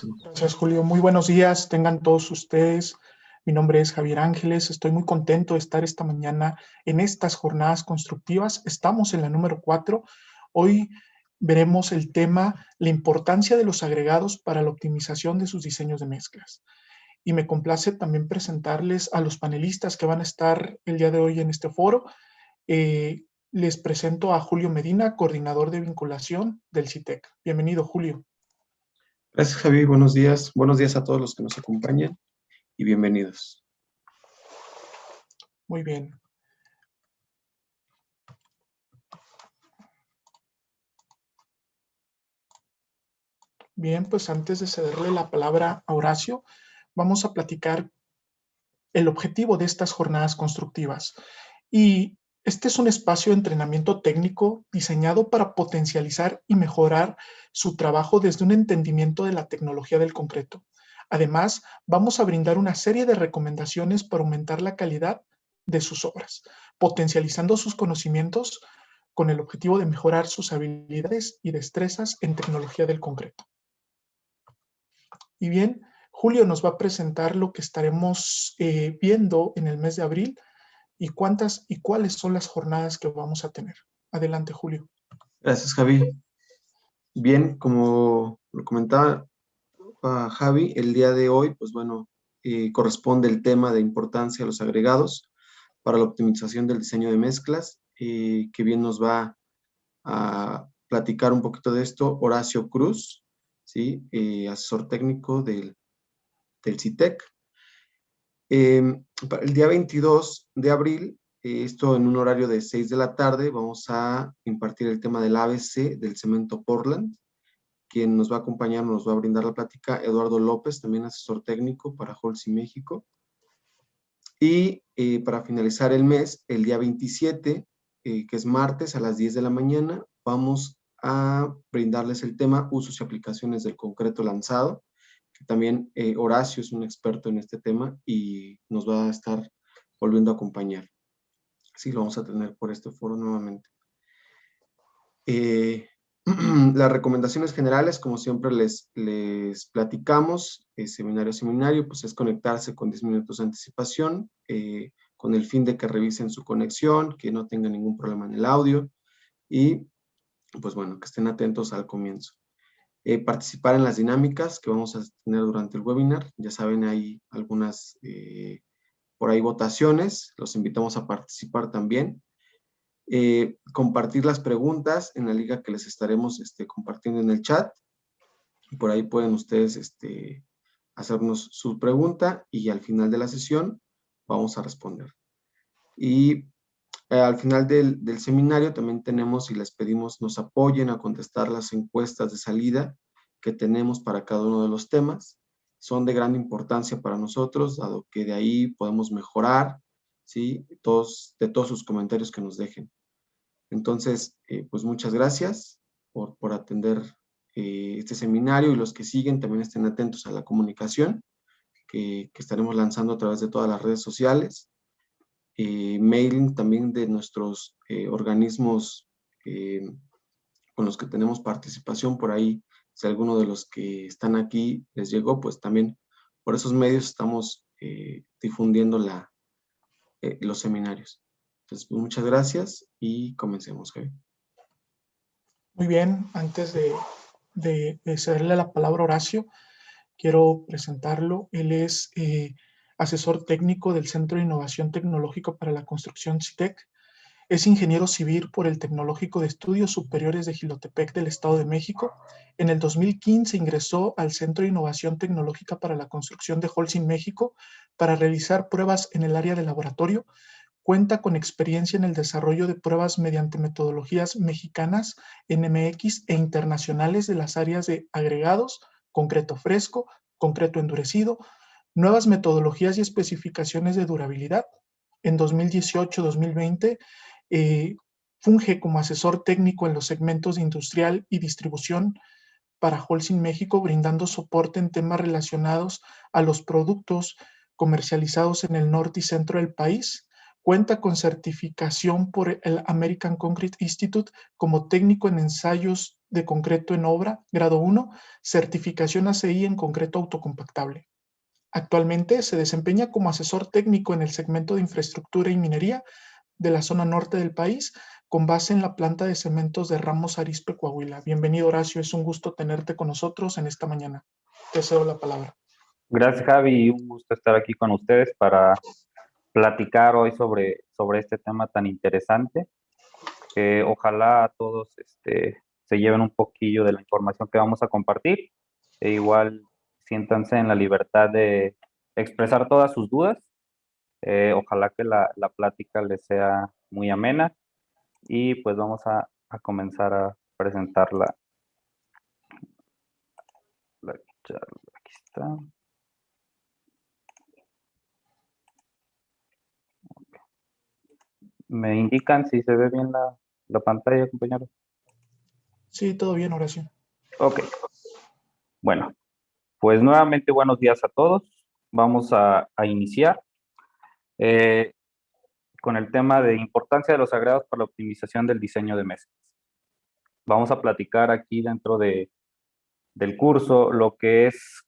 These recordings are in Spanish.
empecemos. Gracias, Julio. Muy buenos días, tengan todos ustedes. Mi nombre es Javier Ángeles. Estoy muy contento de estar esta mañana en estas jornadas constructivas. Estamos en la número 4. Hoy veremos el tema, la importancia de los agregados para la optimización de sus diseños de mezclas. Y me complace también presentarles a los panelistas que van a estar el día de hoy en este foro. Les presento a Julio Medina, coordinador de vinculación del CITEC. Bienvenido, Julio. Gracias, Javi. Buenos días. Buenos días a todos los que nos acompañan y bienvenidos. Muy bien. Bien, pues antes de cederle la palabra a Horacio, vamos a platicar el objetivo de estas jornadas constructivas. Y este es un espacio de entrenamiento técnico diseñado para potencializar y mejorar su trabajo desde un entendimiento de la tecnología del concreto. Además, vamos a brindar una serie de recomendaciones para aumentar la calidad de sus obras, potencializando sus conocimientos con el objetivo de mejorar sus habilidades y destrezas en tecnología del concreto. Y bien, Julio nos va a presentar lo que estaremos viendo en el mes de abril y cuántas y cuáles son las jornadas que vamos a tener. Adelante, Julio. Gracias, Javi. Bien, como lo comentaba Javi, el día de hoy, pues bueno, corresponde el tema de importancia de los agregados para la optimización del diseño de mezclas, que bien nos va a platicar un poquito de esto Horacio Cruz, ¿sí? Asesor técnico del CITEC. Para el día 22 de abril, esto en un horario de 6 de la tarde, vamos a impartir el tema del ABC del cemento Portland. Quien nos va a acompañar, nos va a brindar la plática, Eduardo López, también asesor técnico para Holcim México. Y para finalizar el mes, el día 27, que es martes a las 10 de la mañana, vamos a brindarles el tema usos y aplicaciones del concreto lanzado, que también Horacio es un experto en este tema y nos va a estar volviendo a acompañar. Sí, lo vamos a tener por este foro nuevamente. Las recomendaciones generales, como siempre les platicamos, seminario, pues es conectarse con 10 minutos de anticipación, con el fin de que revisen su conexión, que no tengan ningún problema en el audio y, pues bueno, que estén atentos al comienzo. Participar en las dinámicas que vamos a tener durante el webinar. Ya saben, hay algunas, por ahí votaciones, los invitamos a participar también. Compartir las preguntas en la liga que les estaremos compartiendo en el chat. Por ahí pueden ustedes hacernos su pregunta y al final de la sesión vamos a responder. Y al final del seminario también tenemos y les pedimos nos apoyen a contestar las encuestas de salida que tenemos para cada uno de los temas. Son de gran importancia para nosotros, dado que de ahí podemos mejorar, ¿sí? De todos sus comentarios que nos dejen. Entonces, pues muchas gracias por atender este seminario y los que siguen también estén atentos a la comunicación que estaremos lanzando a través de todas las redes sociales. Mailing también de nuestros organismos con los que tenemos participación por ahí. Si alguno de los que están aquí les llegó, pues también por esos medios estamos difundiendo los seminarios. Entonces, pues muchas gracias y comencemos, Javi. Muy bien, antes de cederle la palabra a Horacio, quiero presentarlo. Él es asesor técnico del Centro de Innovación Tecnológica para la Construcción CITEC. Es ingeniero civil por el Tecnológico de Estudios Superiores de Jilotepec del Estado de México. En el 2015 ingresó al Centro de Innovación Tecnológica para la Construcción de Holcim México para realizar pruebas en el área de laboratorio. Cuenta con experiencia en el desarrollo de pruebas mediante metodologías mexicanas, NMX e internacionales de las áreas de agregados, concreto fresco, concreto endurecido, nuevas metodologías y especificaciones de durabilidad. En 2018-2020 funge como asesor técnico en los segmentos de industrial y distribución para Holcim México, brindando soporte en temas relacionados a los productos comercializados en el norte y centro del país. Cuenta con certificación por el American Concrete Institute como técnico en ensayos de concreto en obra, grado 1, certificación ACI en concreto autocompactable. Actualmente se desempeña como asesor técnico en el segmento de infraestructura y minería de la zona norte del país, con base en la planta de cementos de Ramos Arizpe, Coahuila. Bienvenido, Horacio. Es un gusto tenerte con nosotros en esta mañana. Te cedo la palabra. Gracias, Javi. Un gusto estar aquí con ustedes para platicar hoy sobre este tema tan interesante. Ojalá todos se lleven un poquillo de la información que vamos a compartir. E igual siéntanse en la libertad de expresar todas sus dudas. Ojalá que la plática les sea muy amena. Y pues vamos a comenzar a presentar la charla. Aquí está. ¿Me indican si se ve bien la pantalla, compañero? Sí, todo bien, Horacio. Ok. Bueno, pues nuevamente buenos días a todos. Vamos a iniciar eh, con el tema de importancia de los agregados para la optimización del diseño de mezclas. Vamos a platicar aquí dentro del curso lo que es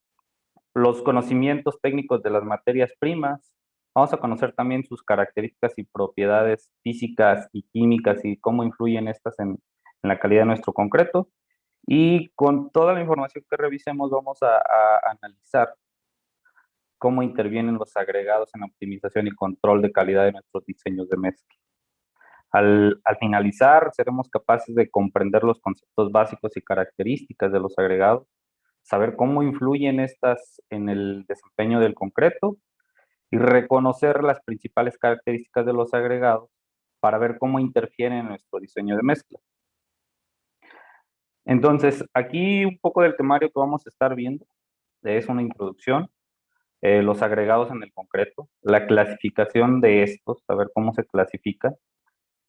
los conocimientos técnicos de las materias primas. Vamos a conocer también sus características y propiedades físicas y químicas y cómo influyen estas en la calidad de nuestro concreto. Y con toda la información que revisemos vamos a analizar cómo intervienen los agregados en la optimización y control de calidad de nuestros diseños de mezcla. Al finalizar, seremos capaces de comprender los conceptos básicos y características de los agregados, saber cómo influyen estas en el desempeño del concreto y reconocer las principales características de los agregados para ver cómo interfieren en nuestro diseño de mezcla. Entonces, aquí un poco del temario que vamos a estar viendo es una introducción, los agregados en el concreto, la clasificación de estos, saber cómo se clasifican,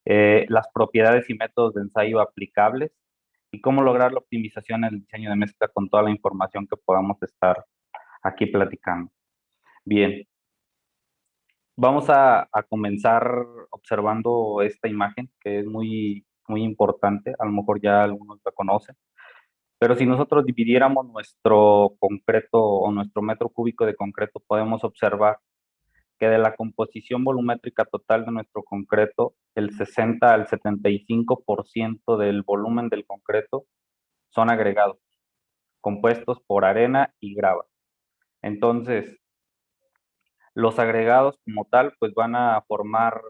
las propiedades y métodos de ensayo aplicables y cómo lograr la optimización en el diseño de mezcla con toda la información que podamos estar aquí platicando. Bien, vamos a comenzar observando esta imagen que es muy, muy importante, a lo mejor ya algunos la conocen, pero si nosotros dividiéramos nuestro concreto o nuestro metro cúbico de concreto, podemos observar que de la composición volumétrica total de nuestro concreto, el 60 al 75% del volumen del concreto son agregados, compuestos por arena y grava. Entonces, los agregados como tal, pues van a formar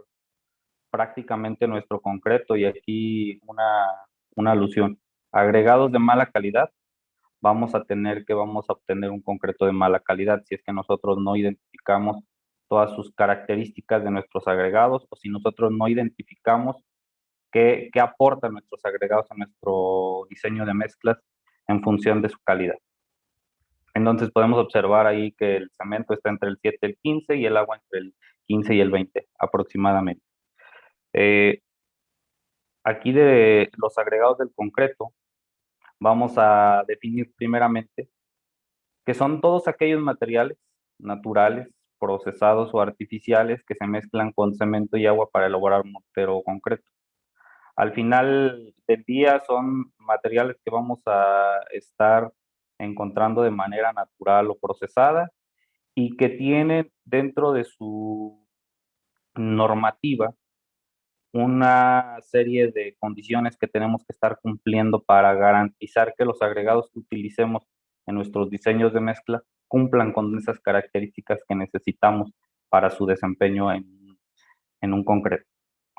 prácticamente nuestro concreto y aquí una alusión. Agregados de mala calidad, vamos a obtener un concreto de mala calidad si es que nosotros no identificamos todas sus características de nuestros agregados o si nosotros no identificamos qué aportan nuestros agregados a nuestro diseño de mezclas en función de su calidad. Entonces podemos observar ahí que el cemento está entre el 7 y el 15 y el agua entre el 15 y el 20 aproximadamente. Aquí de los agregados del concreto, vamos a definir primeramente que son todos aquellos materiales naturales, procesados o artificiales que se mezclan con cemento y agua para elaborar un mortero concreto. Al final del día son materiales que vamos a estar encontrando de manera natural o procesada y que tienen dentro de su normativa una serie de condiciones que tenemos que estar cumpliendo para garantizar que los agregados que utilicemos en nuestros diseños de mezcla cumplan con esas características que necesitamos para su desempeño en un concreto.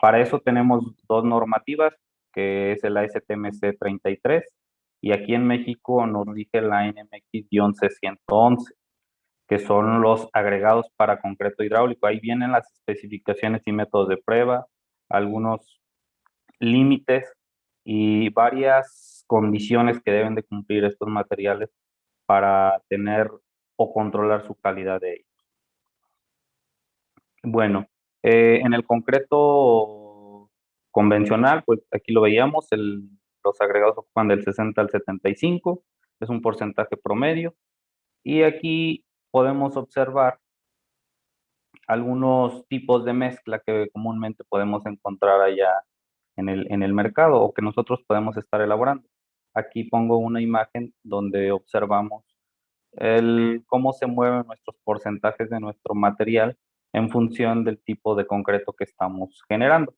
Para eso tenemos dos normativas, que es el ASTM-C 33 y aquí en México nos rige la NMX-C 111, que son los agregados para concreto hidráulico. Ahí vienen las especificaciones y métodos de prueba, algunos límites y varias condiciones que deben de cumplir estos materiales para tener o controlar su calidad de ellos. Bueno, en el concreto convencional, pues aquí lo veíamos, los agregados ocupan del 60 al 75, es un porcentaje promedio, y aquí podemos observar algunos tipos de mezcla que comúnmente podemos encontrar allá en el mercado o que nosotros podemos estar elaborando. Aquí pongo una imagen donde observamos cómo se mueven nuestros porcentajes de nuestro material en función del tipo de concreto que estamos generando.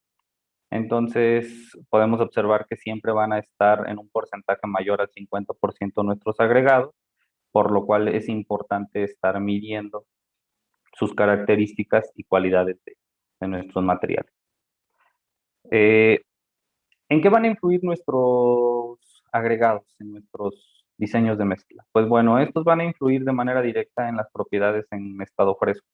Entonces, podemos observar que siempre van a estar en un porcentaje mayor al 50% nuestros agregados, por lo cual es importante estar midiendo sus características y cualidades de nuestros materiales. Eh, ¿En qué van a influir nuestros agregados en nuestros diseños de mezcla? Pues bueno, estos van a influir de manera directa en las propiedades en estado fresco.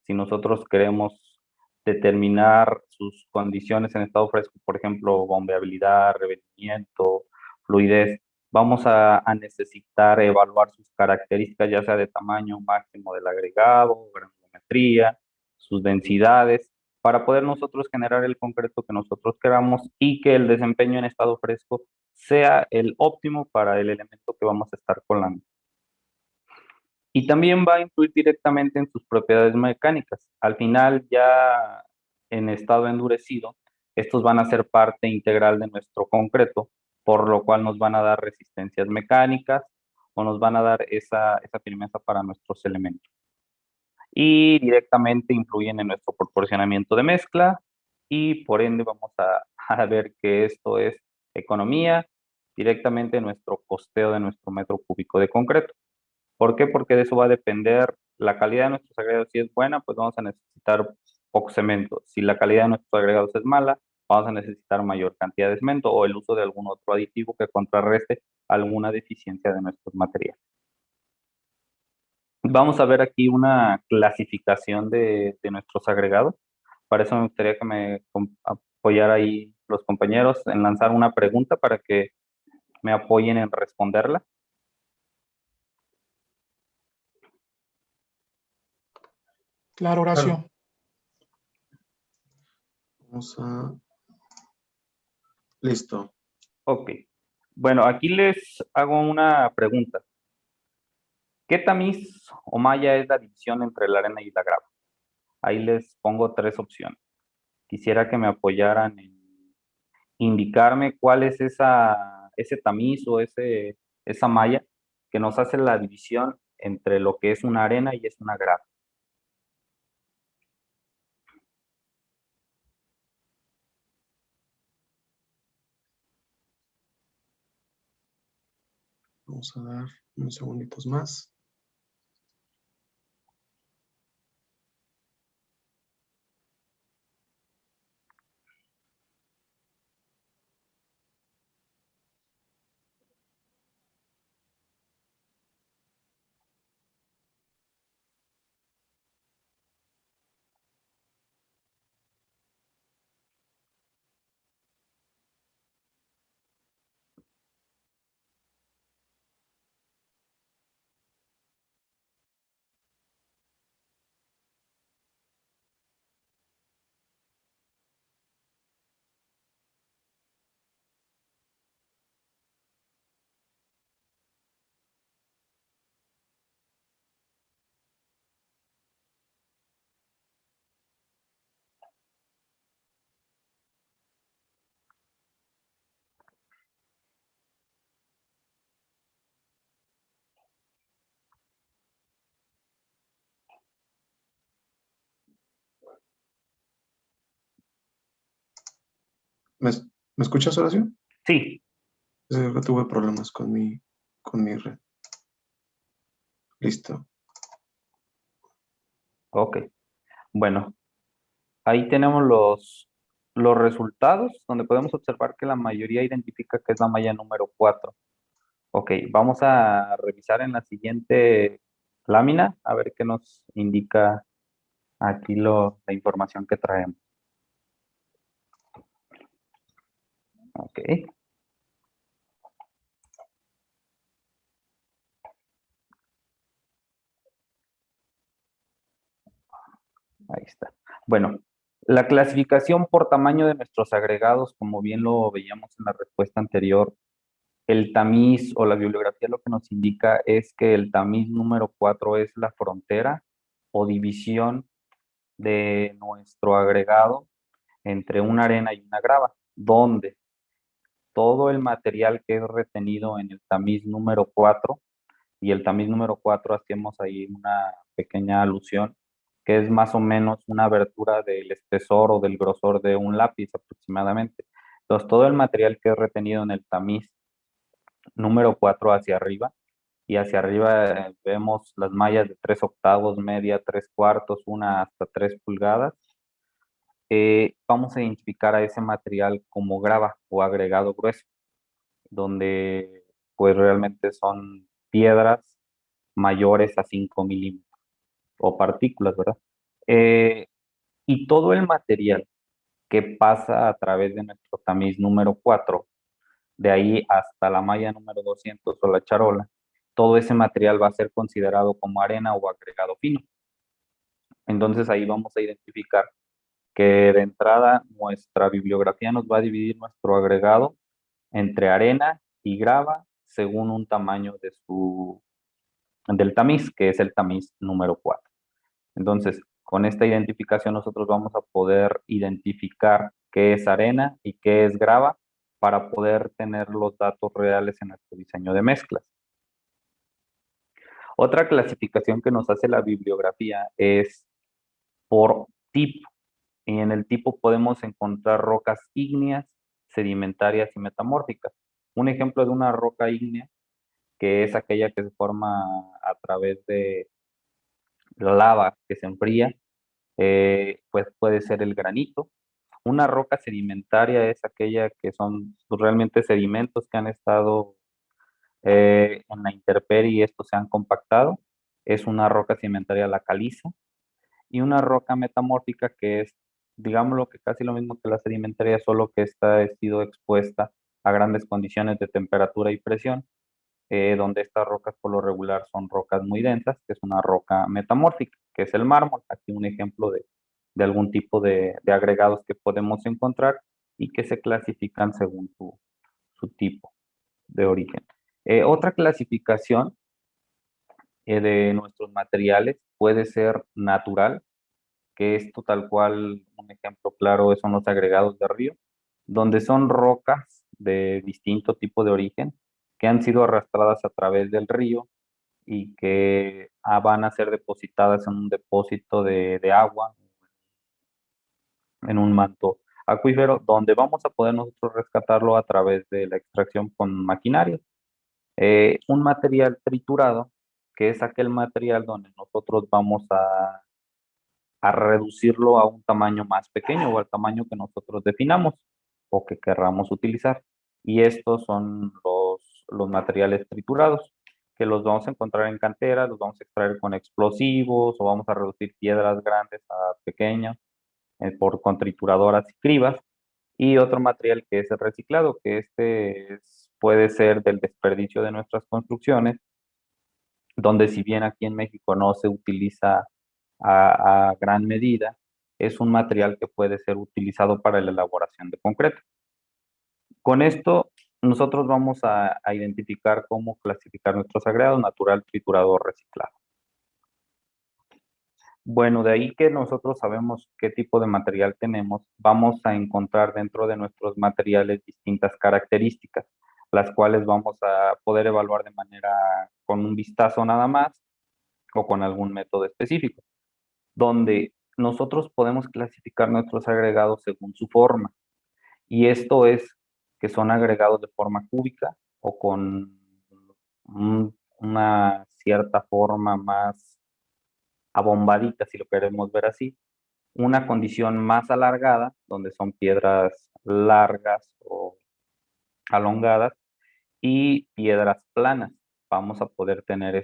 Si nosotros queremos determinar sus condiciones en estado fresco, por ejemplo, bombeabilidad, revestimiento, fluidez, vamos a necesitar evaluar sus características, ya sea de tamaño máximo del agregado, granulometría, sus densidades, para poder nosotros generar el concreto que nosotros queramos y que el desempeño en estado fresco sea el óptimo para el elemento que vamos a estar colando. Y también va a influir directamente en sus propiedades mecánicas. Al final, ya en estado endurecido, estos van a ser parte integral de nuestro concreto, por lo cual nos van a dar resistencias mecánicas o nos van a dar esa firmeza para nuestros elementos. Y directamente influyen en nuestro proporcionamiento de mezcla y por ende vamos a ver que esto es economía, directamente nuestro costeo de nuestro metro cúbico de concreto. ¿Por qué? Porque de eso va a depender la calidad de nuestros agregados. Si es buena, pues vamos a necesitar poco cemento. Si la calidad de nuestros agregados es mala, vamos a necesitar mayor cantidad de cemento o el uso de algún otro aditivo que contrarreste alguna deficiencia de nuestros materiales. Vamos a ver aquí una clasificación de nuestros agregados. Para eso me gustaría que me apoyara ahí los compañeros en lanzar una pregunta para que me apoyen en responderla. Claro, Horacio. Claro. Vamos a... Listo. Ok. Bueno, aquí les hago una pregunta. ¿Qué tamiz o malla es la división entre la arena y la grava? Ahí les pongo tres opciones. Quisiera que me apoyaran en indicarme cuál es ese tamiz o esa malla que nos hace la división entre lo que es una arena y es una grava. Vamos a dar unos segunditos más. ¿Me, me escuchas, Horacio? Sí, Creo que tuve problemas con mi red. Listo. ok. Bueno, ahí tenemos los resultados, donde podemos observar que la mayoría identifica que es la malla número 4. Ok, vamos a revisar en la siguiente lámina a ver qué nos indica aquí la información que traemos. Ok, ahí está. Bueno, la clasificación por tamaño de nuestros agregados, como bien lo veíamos en la respuesta anterior, el tamiz o la bibliografía lo que nos indica es que el tamiz número 4 es la frontera o división de nuestro agregado entre una arena y una grava, donde todo el material que es retenido en el tamiz número 4, y el tamiz número 4 hacemos ahí una pequeña alusión, que es más o menos una abertura del espesor o del grosor de un lápiz aproximadamente. Entonces, todo el material que es retenido en el tamiz número 4 hacia arriba, y hacia arriba vemos las mallas de 3/8, media, 3/4, una hasta 3 pulgadas. Vamos a identificar a ese material como grava o agregado grueso, donde pues realmente son piedras mayores a 5 milímetros o partículas, ¿verdad? Eh, y todo el material que pasa a través de nuestro tamiz número 4, de ahí hasta la malla número 200 o la charola, todo ese material va a ser considerado como arena o agregado fino. Entonces ahí vamos a identificar que de entrada nuestra bibliografía nos va a dividir nuestro agregado entre arena y grava según un tamaño del tamiz, que es el tamiz número 4. Entonces, con esta identificación nosotros vamos a poder identificar qué es arena y qué es grava para poder tener los datos reales en nuestro diseño de mezclas. Otra clasificación que nos hace la bibliografía es por tipo. Y en el tipo podemos encontrar rocas ígneas, sedimentarias y metamórficas. Un ejemplo de una roca ígnea, que es aquella que se forma a través de la lava que se enfría, pues puede ser el granito. Una roca sedimentaria es aquella que son pues, realmente sedimentos que han estado en la intemperie y estos se han compactado. Es una roca sedimentaria la caliza. Y una roca metamórfica que es, digámoslo que casi lo mismo que la sedimentaria, solo que esta ha sido expuesta a grandes condiciones de temperatura y presión, donde estas rocas por lo regular son rocas muy densas, que es una roca metamórfica, que es el mármol. Aquí un ejemplo de algún tipo de agregados que podemos encontrar y que se clasifican según su tipo de origen. Otra clasificación de nuestros materiales puede ser natural, que esto tal cual, un ejemplo claro son los agregados de río, donde son rocas de distinto tipo de origen que han sido arrastradas a través del río y que van a ser depositadas en un depósito de agua, en un manto acuífero, donde vamos a poder nosotros rescatarlo a través de la extracción con maquinaria. Un material triturado, que es aquel material donde nosotros vamos a reducirlo a un tamaño más pequeño o al tamaño que nosotros definamos o que querramos utilizar. Y estos son los materiales triturados, que los vamos a encontrar en cantera, los vamos a extraer con explosivos o vamos a reducir piedras grandes a pequeñas con trituradoras y cribas. Y otro material que es el reciclado, que puede ser del desperdicio de nuestras construcciones, donde si bien aquí en México no se utiliza a gran medida, es un material que puede ser utilizado para la elaboración de concreto. Con esto, nosotros vamos a identificar cómo clasificar nuestros agregados: natural, triturado o reciclado. Bueno, de ahí que nosotros sabemos qué tipo de material tenemos, vamos a encontrar dentro de nuestros materiales distintas características, las cuales vamos a poder evaluar de manera con un vistazo nada más o con algún método específico, donde nosotros podemos clasificar nuestros agregados según su forma. Y esto es que son agregados de forma cúbica o con una cierta forma más abombadita, si lo queremos ver así. Una condición más alargada, donde son piedras largas o alongadas, y piedras planas. Vamos a poder tener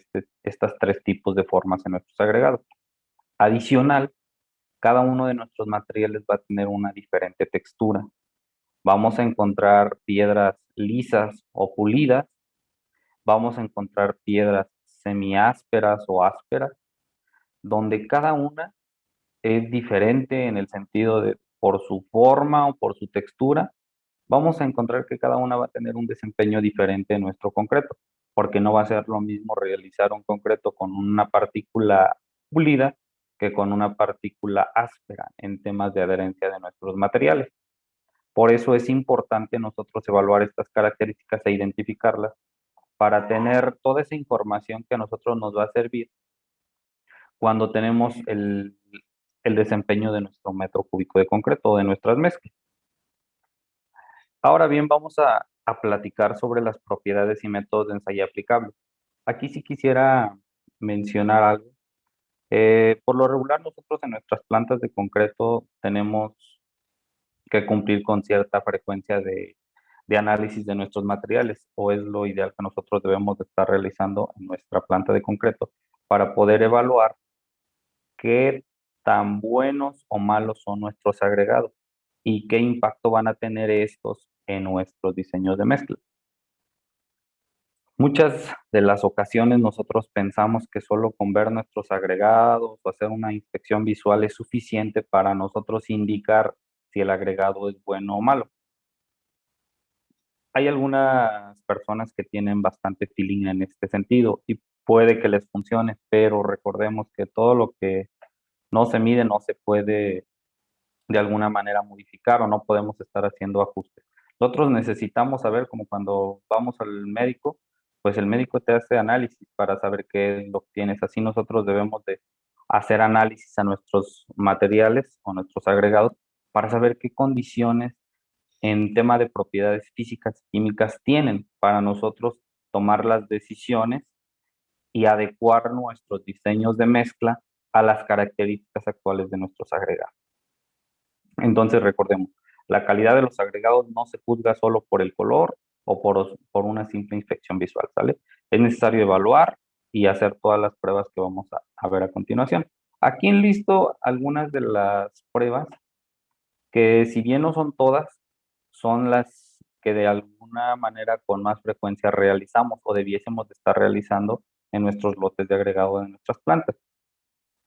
estas tres tipos de formas en nuestros agregados. Adicional, cada uno de nuestros materiales va a tener una diferente textura. Vamos a encontrar piedras lisas o pulidas, vamos a encontrar piedras semiásperas o ásperas, donde cada una es diferente en el sentido de por su forma o por su textura. Vamos a encontrar que cada una va a tener un desempeño diferente en nuestro concreto, porque no va a ser lo mismo realizar un concreto con una partícula pulida que con una partícula áspera en temas de adherencia de nuestros materiales. Por eso es importante nosotros evaluar estas características e identificarlas para tener toda esa información que a nosotros nos va a servir cuando tenemos el desempeño de nuestro metro cúbico de concreto o de nuestras mezclas. Ahora bien, vamos a platicar sobre las propiedades y métodos de ensayo aplicable. Aquí sí quisiera mencionar algo. Por lo regular, nosotros en nuestras plantas de concreto tenemos que cumplir con cierta frecuencia de análisis de nuestros materiales, o es lo ideal que nosotros debemos de estar realizando en nuestra planta de concreto para poder evaluar qué tan buenos o malos son nuestros agregados y qué impacto van a tener estos en nuestros diseños de mezcla. Muchas de las ocasiones nosotros pensamos que solo con ver nuestros agregados o hacer una inspección visual es suficiente para nosotros indicar si el agregado es bueno o malo. Hay algunas personas que tienen bastante feeling en este sentido y puede que les funcione, pero recordemos que todo lo que no se mide no se puede de alguna manera modificar o no podemos estar haciendo ajustes. Nosotros necesitamos saber, como cuando vamos al médico, pues el médico te hace análisis para saber qué es lo que tienes. Así nosotros debemos de hacer análisis a nuestros materiales o nuestros agregados para saber qué condiciones en tema de propiedades físicas y químicas tienen para nosotros tomar las decisiones y adecuar nuestros diseños de mezcla a las características actuales de nuestros agregados. Entonces recordemos, la calidad de los agregados no se juzga solo por el color o por una simple inspección visual, ¿sale? Es necesario evaluar y hacer todas las pruebas que vamos a ver a continuación. Aquí enlisto algunas de las pruebas que si bien no son todas, son las que de alguna manera con más frecuencia realizamos o debiésemos de estar realizando en nuestros lotes de agregado de nuestras plantas,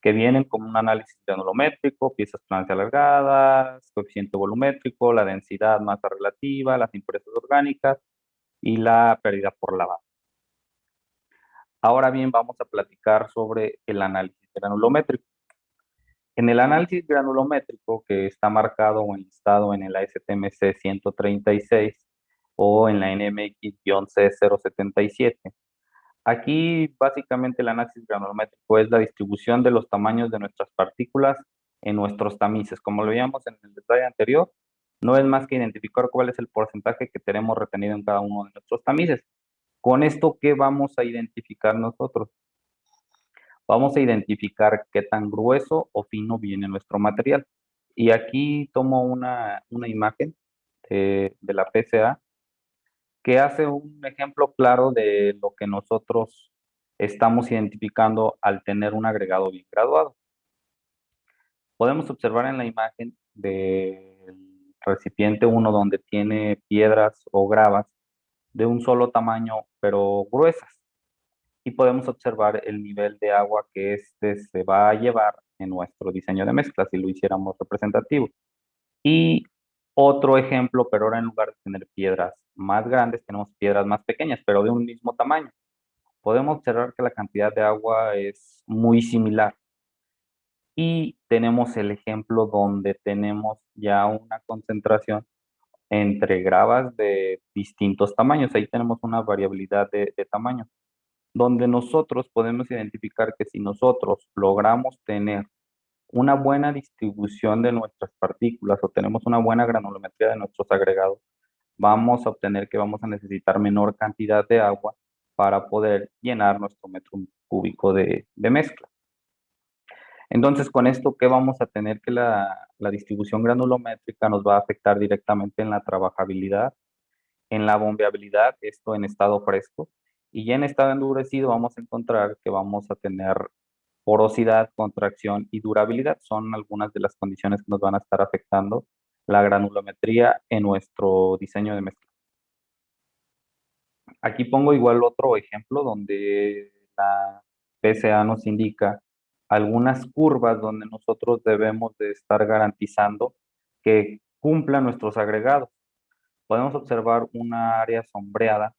que vienen como un análisis granulométrico, piezas planas y alargadas, coeficiente volumétrico, la densidad, masa relativa, las impurezas orgánicas y la pérdida por lavado. Ahora bien, vamos a platicar sobre el análisis granulométrico. En el análisis granulométrico que está marcado o enlistado en el ASTM-C 136 o en la NMX-C 077, aquí básicamente el análisis granulométrico es la distribución de los tamaños de nuestras partículas en nuestros tamices. Como lo veíamos en el slide anterior, no es más que identificar cuál es el porcentaje que tenemos retenido en cada uno de nuestros tamices. Con esto, ¿qué vamos a identificar nosotros? Vamos a identificar qué tan grueso o fino viene nuestro material. Y aquí tomo una imagen de la PCA que hace un ejemplo claro de lo que nosotros estamos identificando al tener un agregado bien graduado. Podemos observar en la imagen del recipiente 1 donde tiene piedras o gravas de un solo tamaño, pero gruesas. Y podemos observar el nivel de agua que este se va a llevar en nuestro diseño de mezcla, si lo hiciéramos representativo. Y otro ejemplo, pero ahora en lugar de tener piedras más grandes, tenemos piedras más pequeñas, pero de un mismo tamaño. Podemos observar que la cantidad de agua es muy similar. Y tenemos el ejemplo donde tenemos ya una concentración entre gravas de distintos tamaños. Ahí tenemos una variabilidad de tamaño, donde nosotros podemos identificar que si nosotros logramos tener una buena distribución de nuestras partículas o tenemos una buena granulometría de nuestros agregados, vamos a obtener que vamos a necesitar menor cantidad de agua para poder llenar nuestro metro cúbico de mezcla. Entonces, con esto, ¿qué vamos a tener? Que la distribución granulométrica nos va a afectar directamente en la trabajabilidad, en la bombeabilidad, esto en estado fresco, y ya en estado endurecido vamos a encontrar que vamos a tener porosidad, contracción y durabilidad. Son algunas de las condiciones que nos van a estar afectando la granulometría en nuestro diseño de mezcla. Aquí pongo igual otro ejemplo donde la PSA nos indica algunas curvas donde nosotros debemos de estar garantizando que cumplan nuestros agregados. Podemos observar una área sombreada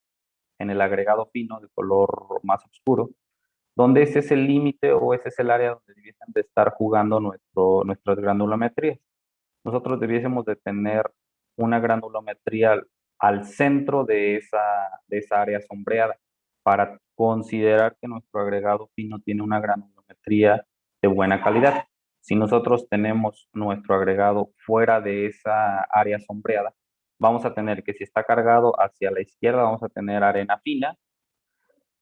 en el agregado fino de color más oscuro, donde ese es el límite o ese es el área donde debiesen de estar jugando nuestras granulometrías. Nosotros debiésemos de tener una granulometría al centro de esa área sombreada para considerar que nuestro agregado fino tiene una granulometría de buena calidad. Si nosotros tenemos nuestro agregado fuera de esa área sombreada, vamos a tener que si está cargado hacia la izquierda, vamos a tener arena fina,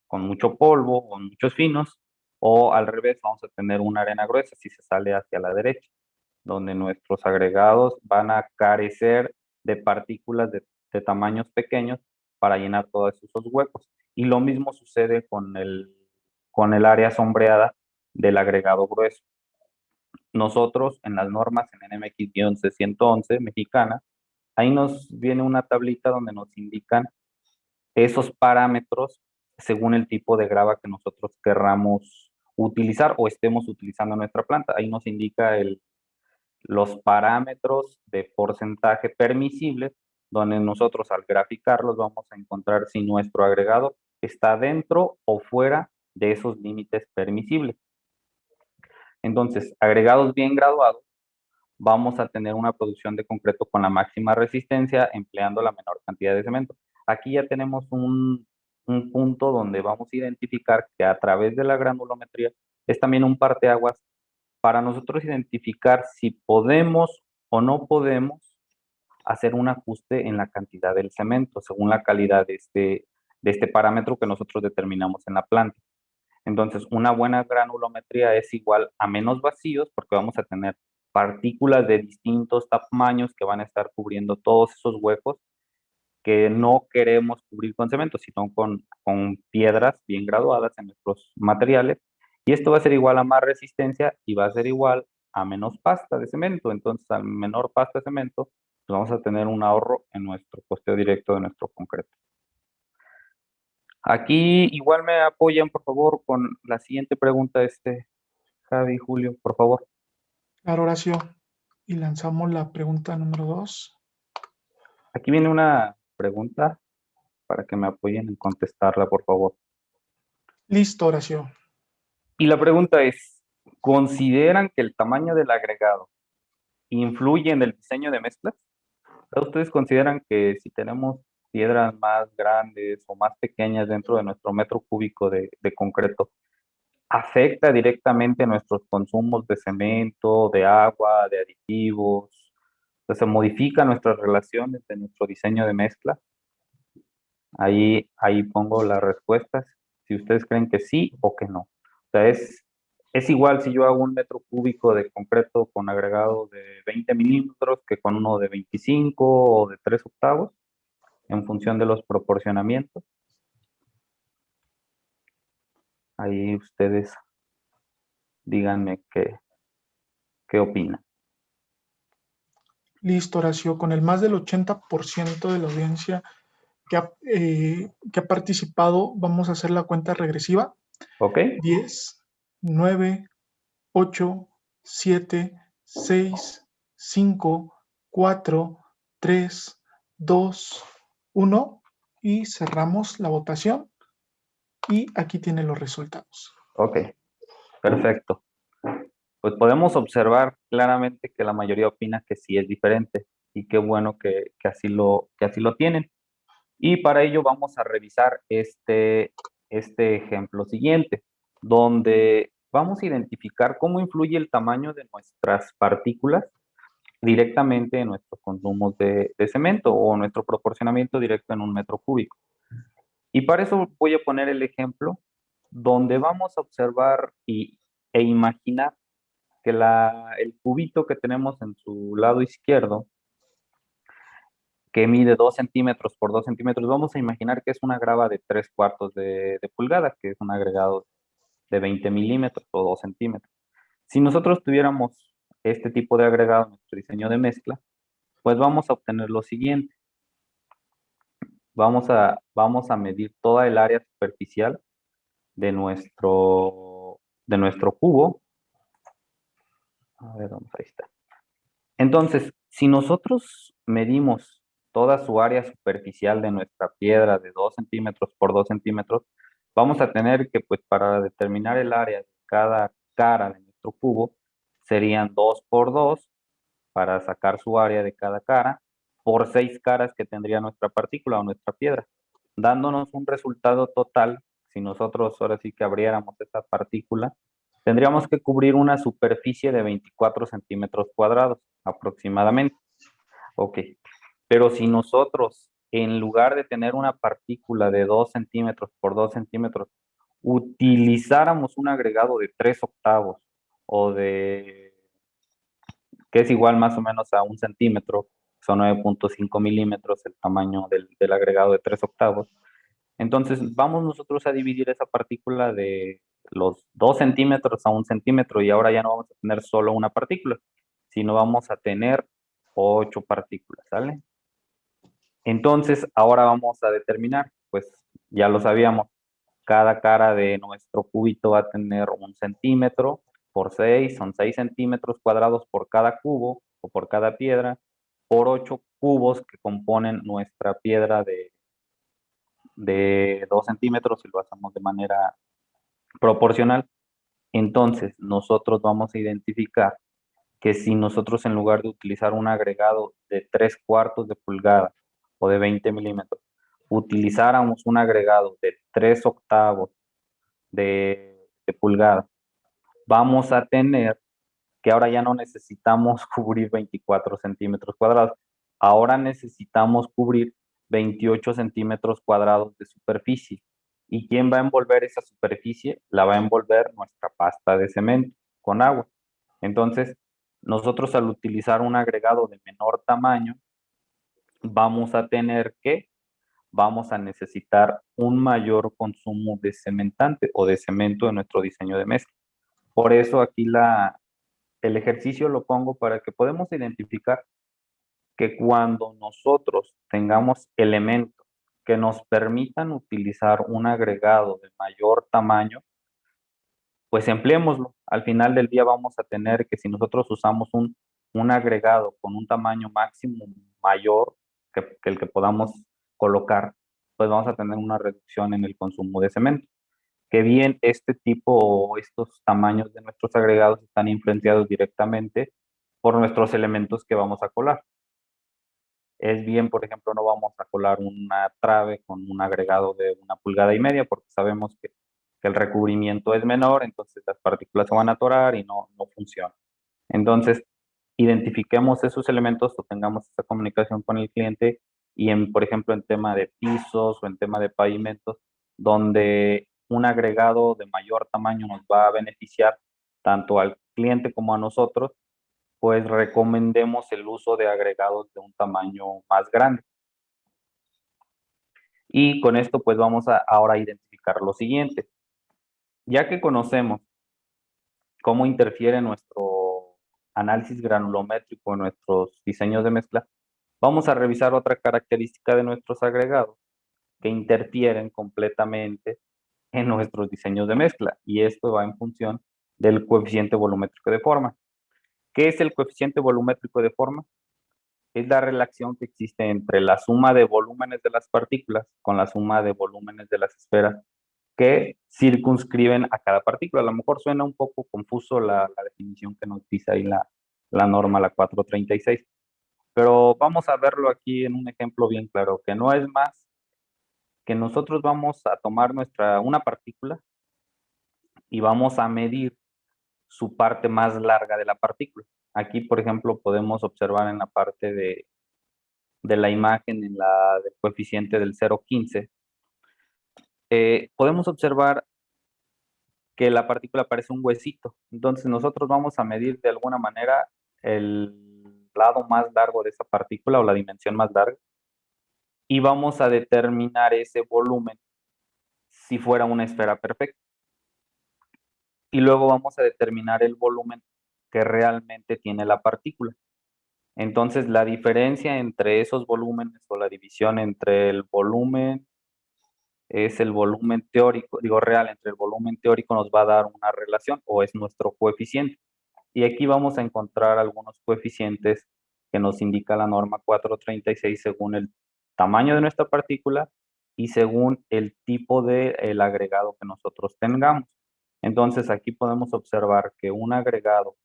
con mucho polvo, con muchos finos, o al revés, vamos a tener una arena gruesa si se sale hacia la derecha, donde nuestros agregados van a carecer de partículas de tamaños pequeños para llenar todos esos huecos. Y lo mismo sucede con el área sombreada del agregado grueso. Nosotros en las normas en NMX-111 mexicana, ahí nos viene una tablita donde nos indican esos parámetros según el tipo de grava que nosotros querramos utilizar o estemos utilizando en nuestra planta. Ahí nos indica los parámetros de porcentaje permisibles, donde nosotros al graficarlos vamos a encontrar si nuestro agregado está dentro o fuera de esos límites permisibles. Entonces, agregados bien graduados, vamos a tener una producción de concreto con la máxima resistencia empleando la menor cantidad de cemento. Aquí ya tenemos un punto donde vamos a identificar que a través de la granulometría es también un parteaguas para nosotros identificar si podemos o no podemos hacer un ajuste en la cantidad del cemento según la calidad de este parámetro que nosotros determinamos en la planta. Entonces, una buena granulometría es igual a menos vacíos porque vamos a tener partículas de distintos tamaños que van a estar cubriendo todos esos huecos que no queremos cubrir con cemento, sino con piedras bien graduadas en nuestros materiales. Y esto va a ser igual a más resistencia y va a ser igual a menos pasta de cemento. Entonces, al menor pasta de cemento, pues vamos a tener un ahorro en nuestro costeo directo de nuestro concreto. Aquí igual me apoyan, por favor, con la siguiente pregunta, Javi, Julio, por favor. Claro, Horacio. Y lanzamos la pregunta número 2. Aquí viene una pregunta para que me apoyen en contestarla, por favor. Listo, Horacio. Y la pregunta es, ¿consideran que el tamaño del agregado influye en el diseño de mezclas? ¿Ustedes consideran que si tenemos piedras más grandes o más pequeñas dentro de nuestro metro cúbico de concreto, afecta directamente nuestros consumos de cemento, de agua, de aditivos? Entonces, ¿se modifica nuestras relaciones de nuestro diseño de mezcla? Ahí pongo las respuestas, si ustedes creen que sí o que no. O sea, es igual si yo hago un metro cúbico de concreto con agregado de 20 milímetros que con uno de 25 o de 3 octavos, en función de los proporcionamientos. Ahí ustedes díganme qué opinan. Listo, Horacio. Con el más del 80% de la audiencia que ha participado, vamos a hacer la cuenta regresiva. ¿Ok? 10, 9, 8, 7, 6, 5, 4, 3, 2, 1 y cerramos la votación. Y aquí tienen los resultados. Ok, perfecto. Pues podemos observar claramente que la mayoría opina que sí es diferente y qué bueno que así lo tienen. Y para ello vamos a revisar este ejemplo siguiente, donde vamos a identificar cómo influye el tamaño de nuestras partículas directamente en nuestros consumos de cemento o nuestro proporcionamiento directo en un metro cúbico. Y para eso voy a poner el ejemplo donde vamos a observar e imaginar que el cubito que tenemos en su lado izquierdo, que mide 2 centímetros por 2 centímetros, vamos a imaginar que es una grava de 3/4 de pulgada, que es un agregado de 20 milímetros o 2 centímetros. Si nosotros tuviéramos este tipo de agregado en nuestro diseño de mezcla, pues vamos a obtener lo siguiente. Vamos a medir toda el área superficial de nuestro cubo. A ver, ahí está. Entonces, si nosotros medimos toda su área superficial de nuestra piedra de 2 centímetros por 2 centímetros, vamos a tener que, pues, para determinar el área de cada cara de nuestro cubo, serían 2 por 2 para sacar su área de cada cara, por 6 caras que tendría nuestra partícula o nuestra piedra, dándonos un resultado total. Si nosotros ahora sí que abriéramos esta partícula, tendríamos que cubrir una superficie de 24 centímetros cuadrados aproximadamente. Ok, pero si nosotros, en lugar de tener una partícula de 2 centímetros por 2 centímetros, utilizáramos un agregado de 3 octavos o que es igual más o menos a 1 centímetro, son 9.5 milímetros el tamaño del agregado de 3 octavos. Entonces vamos nosotros a dividir esa partícula de los 2 centímetros a 1 centímetro y ahora ya no vamos a tener solo una partícula, sino vamos a tener 8 partículas, ¿sale? Entonces ahora vamos a determinar, pues ya lo sabíamos, cada cara de nuestro cubito va a tener 1 centímetro por 6, son 6 centímetros cuadrados por cada cubo o por cada piedra, por 8 cubos que componen nuestra piedra de 2 centímetros si lo hacemos de manera proporcional. Entonces, nosotros vamos a identificar que si nosotros en lugar de utilizar un agregado de 3/4 de pulgada o de 20 milímetros, utilizáramos un agregado de 3 octavos de pulgada, vamos a tener que ahora ya no necesitamos cubrir 24 centímetros cuadrados, ahora necesitamos cubrir 28 centímetros cuadrados de superficie. ¿Y quién va a envolver esa superficie? La va a envolver nuestra pasta de cemento con agua. Entonces, nosotros al utilizar un agregado de menor tamaño, vamos a necesitar un mayor consumo de cementante o de cemento en nuestro diseño de mezcla. Por eso aquí el ejercicio lo pongo para que podamos identificar que cuando nosotros tengamos elementos que nos permitan utilizar un agregado de mayor tamaño, pues empleémoslo. Al final del día vamos a tener que si nosotros usamos un agregado con un tamaño máximo mayor que el que podamos colocar, pues vamos a tener una reducción en el consumo de cemento. Que bien este tipo o estos tamaños de nuestros agregados están influenciados directamente por nuestros elementos que vamos a colar. Es bien, por ejemplo, no vamos a colar una trave con un agregado de 1,5 pulgadas porque sabemos que el recubrimiento es menor, entonces las partículas se van a atorar y no funciona. Entonces, identifiquemos esos elementos o tengamos esta comunicación con el cliente y por ejemplo, en tema de pisos o en tema de pavimentos, donde un agregado de mayor tamaño nos va a beneficiar tanto al cliente como a nosotros, pues recomendemos el uso de agregados de un tamaño más grande. Y con esto pues vamos a ahora identificar lo siguiente. Ya que conocemos cómo interfiere nuestro análisis granulométrico en nuestros diseños de mezcla, vamos a revisar otra característica de nuestros agregados que interfieren completamente en nuestros diseños de mezcla, y esto va en función del coeficiente volumétrico de forma. ¿Qué es el coeficiente volumétrico de forma? Es la relación que existe entre la suma de volúmenes de las partículas con la suma de volúmenes de las esferas que circunscriben a cada partícula. A lo mejor suena un poco confuso la definición que nos dice ahí la norma, la 436, pero vamos a verlo aquí en un ejemplo bien claro, que no es más que nosotros vamos a tomar una partícula y vamos a medir su parte más larga de la partícula. Aquí, por ejemplo, podemos observar en la parte de la imagen, del coeficiente del 0,15, podemos observar que la partícula parece un huesito. Entonces nosotros vamos a medir de alguna manera el lado más largo de esa partícula o la dimensión más larga y vamos a determinar ese volumen si fuera una esfera perfecta. Y luego vamos a determinar el volumen que realmente tiene la partícula. Entonces la diferencia entre esos volúmenes o la división entre el volumen es el volumen teórico, digo real, entre el volumen teórico nos va a dar una relación o es nuestro coeficiente. Y aquí vamos a encontrar algunos coeficientes que nos indica la norma 436 según el tamaño de nuestra partícula y según el tipo del agregado que nosotros tengamos. Entonces aquí podemos observar que un agregado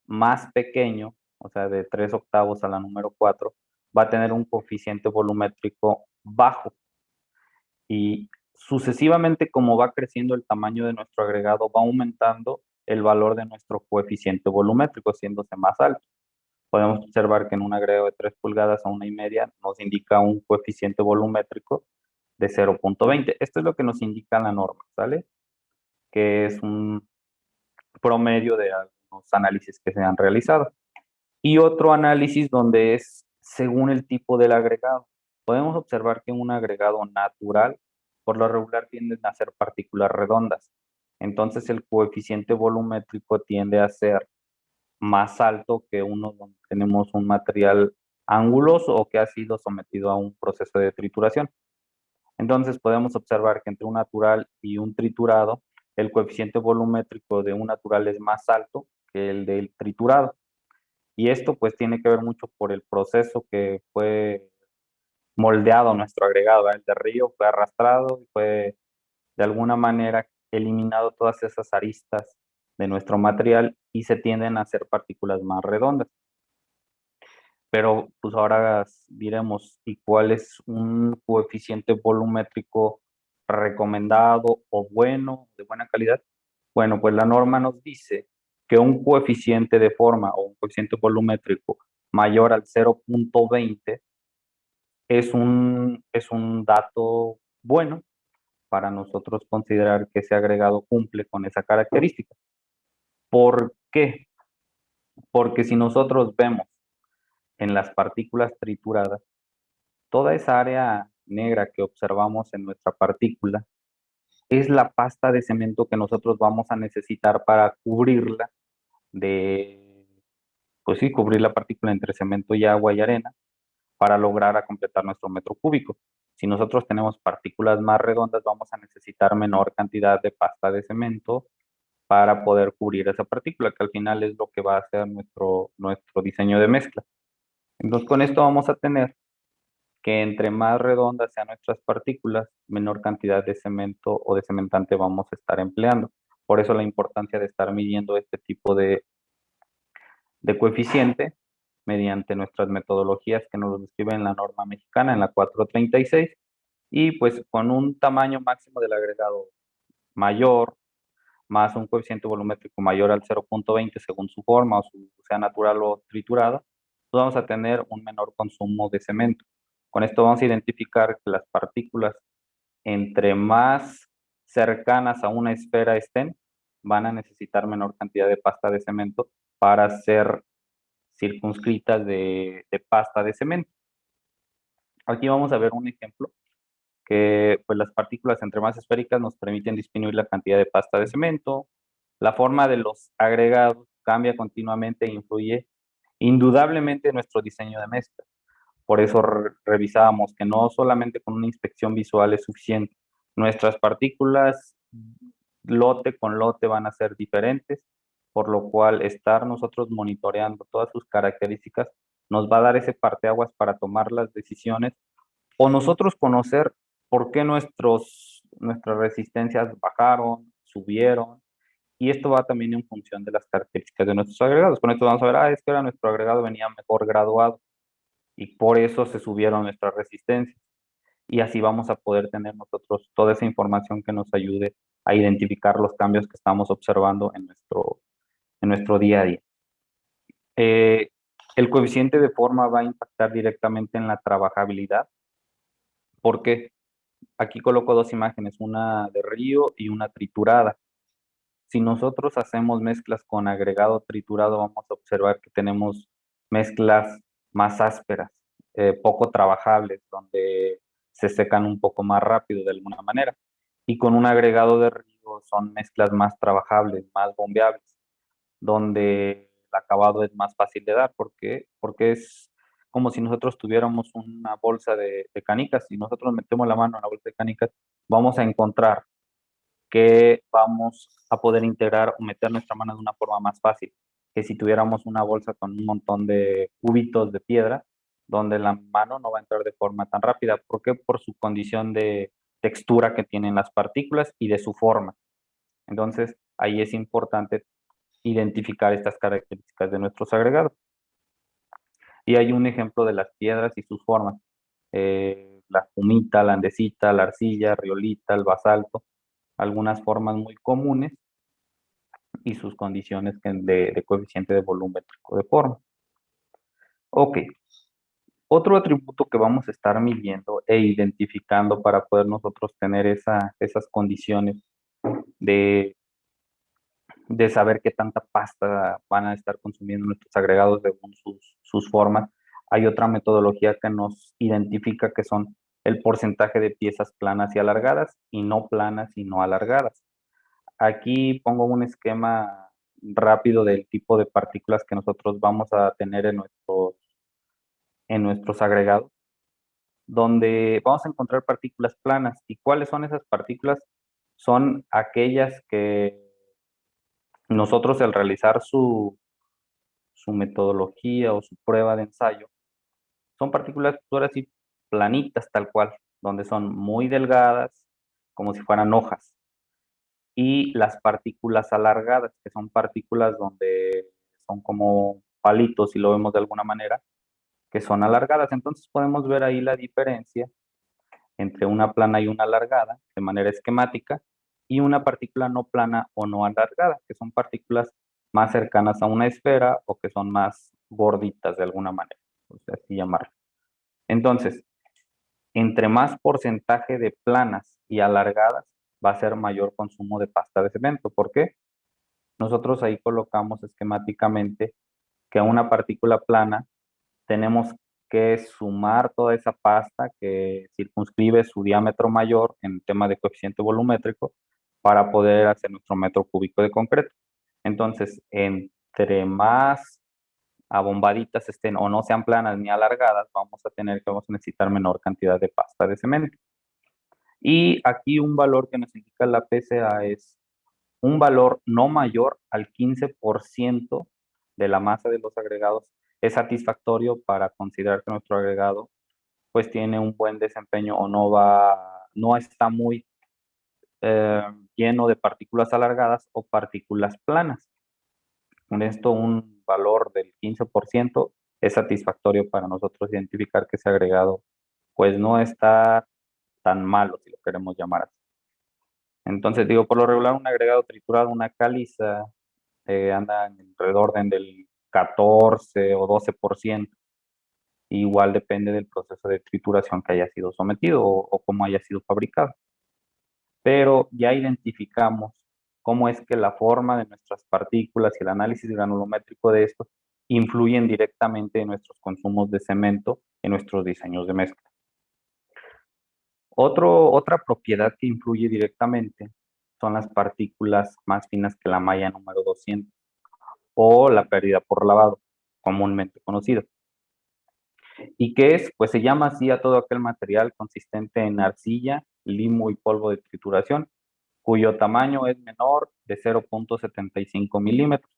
más pequeño, o sea, de 3 octavos a la número 4, va a tener un coeficiente volumétrico bajo. Y sucesivamente, como va creciendo el tamaño de nuestro agregado, va aumentando el valor de nuestro coeficiente volumétrico, haciéndose más alto. Podemos observar que en un agregado de 3 pulgadas a 1,5 nos indica un coeficiente volumétrico de 0.20. Esto es lo que nos indica la norma, ¿sale? Que es un promedio de algunos análisis que se han realizado. Y otro análisis donde es según el tipo del agregado. Podemos observar que un agregado natural, por lo regular, tienden a ser partículas redondas. Entonces el coeficiente volumétrico tiende a ser más alto que uno donde tenemos un material anguloso o que ha sido sometido a un proceso de trituración. Entonces podemos observar que entre un natural y un triturado, el coeficiente volumétrico de un natural es más alto que el del triturado. Y esto pues tiene que ver mucho por el proceso que fue moldeado nuestro agregado. El de Río fue arrastrado y fue de alguna manera eliminado todas esas aristas de nuestro material y se tienden a hacer partículas más redondas. Pero pues ahora diremos, ¿y cuál es un coeficiente volumétrico recomendado o bueno, de buena calidad? Bueno, pues la norma nos dice que un coeficiente de forma o un coeficiente volumétrico mayor al 0.20 es un dato bueno para nosotros considerar que ese agregado cumple con esa característica. ¿Por qué? Porque si nosotros vemos en las partículas trituradas, toda esa área negra que observamos en nuestra partícula es la pasta de cemento que nosotros vamos a necesitar para cubrirla de, pues sí, cubrir la partícula entre cemento y agua y arena para lograr a completar nuestro metro cúbico. Si nosotros tenemos partículas más redondas, vamos a necesitar menor cantidad de pasta de cemento para poder cubrir esa partícula, que al final es lo que va a hacer nuestro diseño de mezcla. Entonces, con esto vamos a tener que entre más redondas sean nuestras partículas, menor cantidad de cemento o de cementante vamos a estar empleando. Por eso la importancia de estar midiendo este tipo de coeficiente mediante nuestras metodologías que nos lo describen en la norma mexicana, en la 436, y pues con un tamaño máximo del agregado mayor, más un coeficiente volumétrico mayor al 0.20 según su forma, o sea natural o triturado, pues vamos a tener un menor consumo de cemento. Con esto vamos a identificar que las partículas, entre más cercanas a una esfera estén, van a necesitar menor cantidad de pasta de cemento para ser circunscritas de pasta de cemento. Aquí vamos a ver un ejemplo que pues las partículas entre más esféricas nos permiten disminuir la cantidad de pasta de cemento. La forma de los agregados cambia continuamente e influye indudablemente en nuestro diseño de mezcla. Por eso revisábamos que no solamente con una inspección visual es suficiente. Nuestras partículas lote con lote van a ser diferentes, por lo cual estar nosotros monitoreando todas sus características nos va a dar ese parteaguas para tomar las decisiones o nosotros conocer por qué nuestras resistencias bajaron, subieron, y esto va también en función de las características de nuestros agregados. Con esto vamos a ver, es que ahora nuestro agregado venía mejor graduado y por eso se subieron nuestras resistencias. Y así vamos a poder tener nosotros toda esa información que nos ayude a identificar los cambios que estamos observando en nuestro día a día. El coeficiente de forma va a impactar directamente en la trabajabilidad, porque aquí coloco dos imágenes, una de río y una triturada. Si nosotros hacemos mezclas con agregado triturado, vamos a observar que tenemos mezclas más ásperas, poco trabajables, donde se secan un poco más rápido de alguna manera. Y con un agregado de río son mezclas más trabajables, más bombeables, donde el acabado es más fácil de dar. ¿Por qué? Porque es como si nosotros tuviéramos una bolsa de canicas. Si nosotros metemos la mano en la bolsa de canicas, vamos a encontrar que vamos a poder integrar o meter nuestra mano de una forma más fácil que si tuviéramos una bolsa con un montón de cubitos de piedra, donde la mano no va a entrar de forma tan rápida. ¿Por qué? Por su condición de textura que tienen las partículas y de su forma. Entonces, ahí es importante identificar estas características de nuestros agregados. Y hay un ejemplo de las piedras y sus formas. La pumita, la andesita, la arcilla, riolita, el basalto, algunas formas muy comunes y sus condiciones de coeficiente de volumétrico de forma. Ok, otro atributo que vamos a estar midiendo e identificando para poder nosotros tener esas condiciones de, de saber qué tanta pasta van a estar consumiendo nuestros agregados según sus formas. Hay otra metodología que nos identifica que son el porcentaje de piezas planas y alargadas y no planas y no alargadas. Aquí pongo un esquema rápido del tipo de partículas que nosotros vamos a tener en nuestros agregados, donde vamos a encontrar partículas planas. ¿Y cuáles son esas partículas? Son aquellas que nosotros al realizar su metodología o su prueba de ensayo, son partículas ahora sí planitas tal cual, donde son muy delgadas, como si fueran hojas. Y las partículas alargadas, que son partículas donde son como palitos, si lo vemos de alguna manera, que son alargadas. Entonces podemos ver ahí la diferencia entre una plana y una alargada de manera esquemática y una partícula no plana o no alargada, que son partículas más cercanas a una esfera o que son más gorditas de alguna manera, o sea, así llamarlo. Entonces, entre más porcentaje de planas y alargadas, va a ser mayor consumo de pasta de cemento. ¿Por qué? Nosotros ahí colocamos esquemáticamente que a una partícula plana tenemos que sumar toda esa pasta que circunscribe su diámetro mayor en tema de coeficiente volumétrico para poder hacer nuestro metro cúbico de concreto. Entonces, entre más abombaditas estén o no sean planas ni alargadas, vamos a necesitar menor cantidad de pasta de cemento. Y aquí un valor que nos indica la PCA es un valor no mayor al 15% de la masa de los agregados es satisfactorio para considerar que nuestro agregado pues tiene un buen desempeño o no está muy eh, lleno de partículas alargadas o partículas planas. Con esto un valor del 15% es satisfactorio para nosotros identificar que ese agregado pues no está tan malo, si lo queremos llamar así. Entonces digo, por lo regular un agregado triturado, una caliza, anda alrededor del 14 o 12%. Igual depende del proceso de trituración que haya sido sometido o cómo haya sido fabricado. Pero ya identificamos cómo es que la forma de nuestras partículas y el análisis granulométrico de estos influyen directamente en nuestros consumos de cemento, en nuestros diseños de mezcla. Otra propiedad que influye directamente son las partículas más finas que la malla número 200 o la pérdida por lavado, comúnmente conocido. ¿Y qué es? Pues se llama así a todo aquel material consistente en arcilla, limo y polvo de trituración, cuyo tamaño es menor de 0.75 milímetros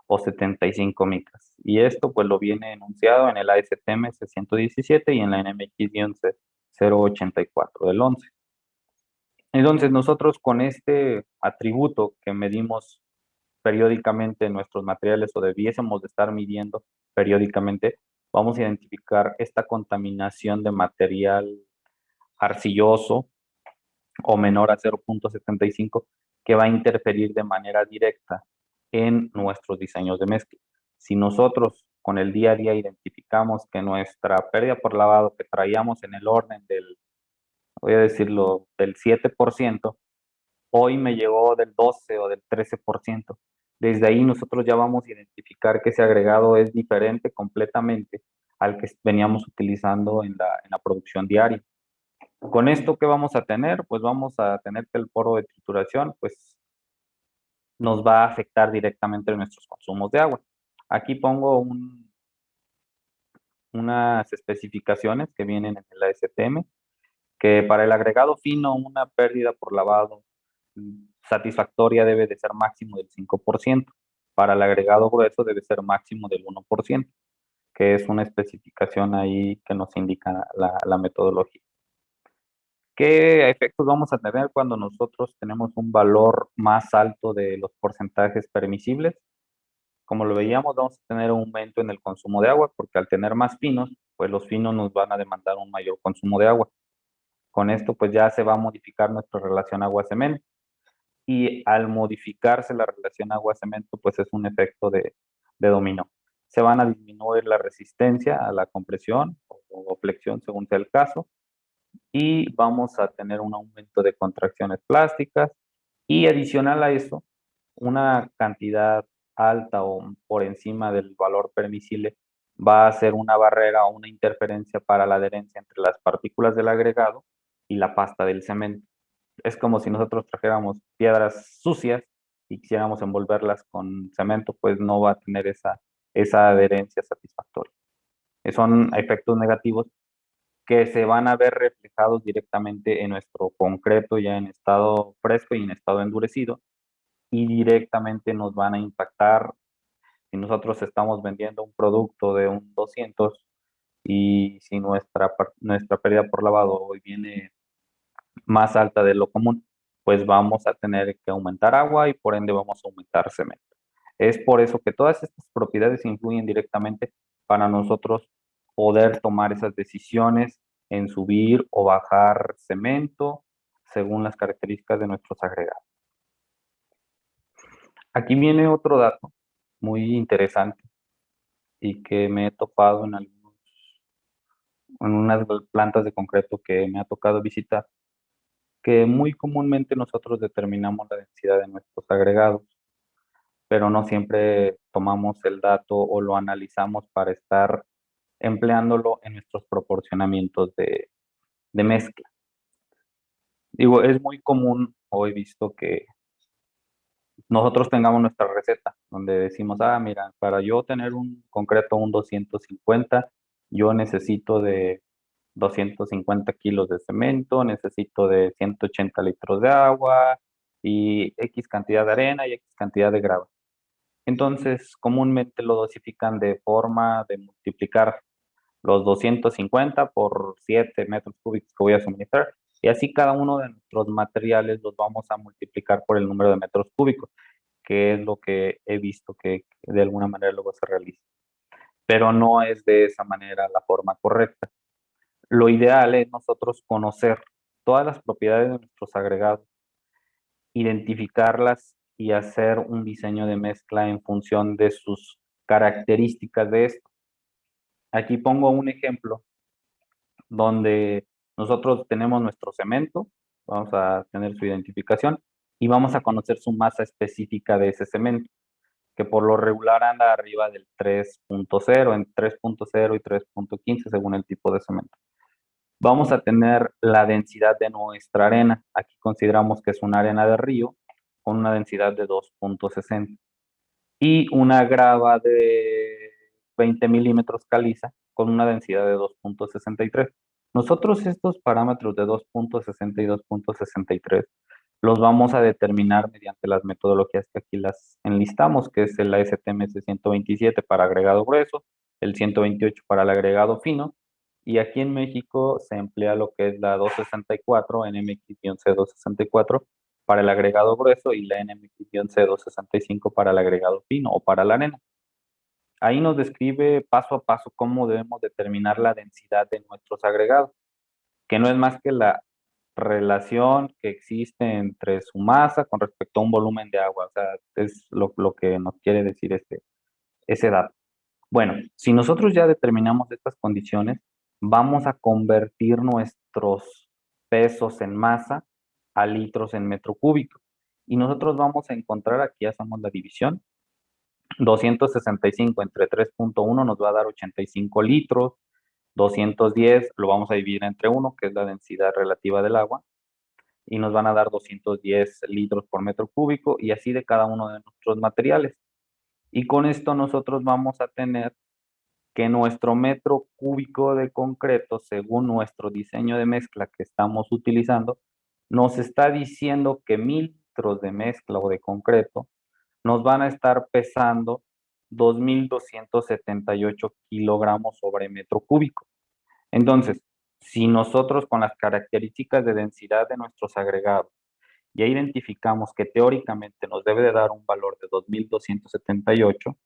o 75 micras. Y esto pues lo viene enunciado en el ASTM 617 y en la NMX 084 del 11. Entonces nosotros con este atributo que medimos periódicamente en nuestros materiales o debiésemos de estar midiendo periódicamente, vamos a identificar esta contaminación de material arcilloso o menor a 0.75 que va a interferir de manera directa en nuestros diseños de mezcla. Si nosotros con el día a día identificamos que nuestra pérdida por lavado que traíamos en el orden voy a decirlo, del 7%, hoy me llegó del 12 o del 13%. Desde ahí nosotros ya vamos a identificar que ese agregado es diferente completamente al que veníamos utilizando en la producción diaria. Con esto, ¿qué vamos a tener? Pues vamos a tener que el poro de trituración, pues nos va a afectar directamente en nuestros consumos de agua. Aquí pongo unas especificaciones que vienen en el ASTM, que para el agregado fino una pérdida por lavado satisfactoria debe de ser máximo del 5%. Para el agregado grueso debe ser máximo del 1%, que es una especificación ahí que nos indica la metodología. ¿Qué efectos vamos a tener cuando nosotros tenemos un valor más alto de los porcentajes permisibles? como lo veíamos, vamos a tener un aumento en el consumo de agua, porque al tener más pinos, pues los pinos nos van a demandar un mayor consumo de agua. Con esto, pues ya se va a modificar nuestra relación agua-cemento. Y al modificarse la relación agua-cemento, pues es un efecto de dominó. Se van a disminuir la resistencia a la compresión o flexión, según sea el caso, y vamos a tener un aumento de contracciones plásticas y adicional a eso, una cantidad alta o por encima del valor permisible va a ser una barrera o una interferencia para la adherencia entre las partículas del agregado y la pasta del cemento. Es como si nosotros trajéramos piedras sucias y quisiéramos envolverlas con cemento, pues no va a tener esa adherencia satisfactoria. Son efectos negativos que se van a ver reflejados directamente en nuestro concreto ya en estado fresco y en estado endurecido, y directamente nos van a impactar si nosotros estamos vendiendo un producto de un 200 y si nuestra pérdida por lavado hoy viene más alta de lo común, pues vamos a tener que aumentar agua y por ende vamos a aumentar cemento. Es por eso que todas estas propiedades influyen directamente para nosotros poder tomar esas decisiones en subir o bajar cemento según las características de nuestros agregados. Aquí viene otro dato muy interesante y que me he topado en unas plantas de concreto que me ha tocado visitar, que muy comúnmente nosotros determinamos la densidad de nuestros agregados, pero no siempre tomamos el dato o lo analizamos para estar empleándolo en nuestros proporcionamientos de mezcla. Digo, es muy común, o he visto que nosotros tengamos nuestra receta, donde decimos, mira, para yo tener un concreto, un 250, yo necesito de 250 kilos de cemento, necesito de 180 litros de agua y X cantidad de arena y X cantidad de grava. Entonces, comúnmente lo dosifican de forma de multiplicar los 250 por 7 metros cúbicos que voy a suministrar, y así cada uno de nuestros materiales los vamos a multiplicar por el número de metros cúbicos, que es lo que he visto que de alguna manera luego se realiza. Pero no es de esa manera la forma correcta. Lo ideal es nosotros conocer todas las propiedades de nuestros agregados, identificarlas y hacer un diseño de mezcla en función de sus características de esto. Aquí pongo un ejemplo donde nosotros tenemos nuestro cemento, vamos a tener su identificación y vamos a conocer su masa específica de ese cemento, que por lo regular anda arriba del 3.0, en 3.0 y 3.15 según el tipo de cemento. Vamos a tener la densidad de nuestra arena. Aquí consideramos que es una arena de río con una densidad de 2.60 y una grava de 20 milímetros caliza con una densidad de 2.63. Nosotros estos parámetros de 2.60 y 2.63 los vamos a determinar mediante las metodologías que aquí las enlistamos, que es el ASTM 127 para agregado grueso, el 128 para el agregado fino, y aquí en México se emplea lo que es la 264, NMX-C 264 para el agregado grueso y la NMX-C 265 para el agregado fino o para la arena. Ahí nos describe paso a paso cómo debemos determinar la densidad de nuestros agregados, que no es más que la relación que existe entre su masa con respecto a un volumen de agua. O sea, es lo que nos quiere decir ese dato. Bueno, si nosotros ya determinamos estas condiciones, vamos a convertir nuestros pesos en masa a litros en metro cúbico. Y nosotros vamos a encontrar, aquí hacemos la división, 265 entre 3.1 nos va a dar 85 litros, 210 lo vamos a dividir entre 1, que es la densidad relativa del agua, y nos van a dar 210 litros por metro cúbico, y así de cada uno de nuestros materiales. Y con esto nosotros vamos a tener que nuestro metro cúbico de concreto, según nuestro diseño de mezcla que estamos utilizando, nos está diciendo que 1000 litros de mezcla o de concreto nos van a estar pesando 2278 kilogramos sobre metro cúbico. Entonces, si nosotros con las características de densidad de nuestros agregados ya identificamos que teóricamente nos debe de dar un valor de 2278,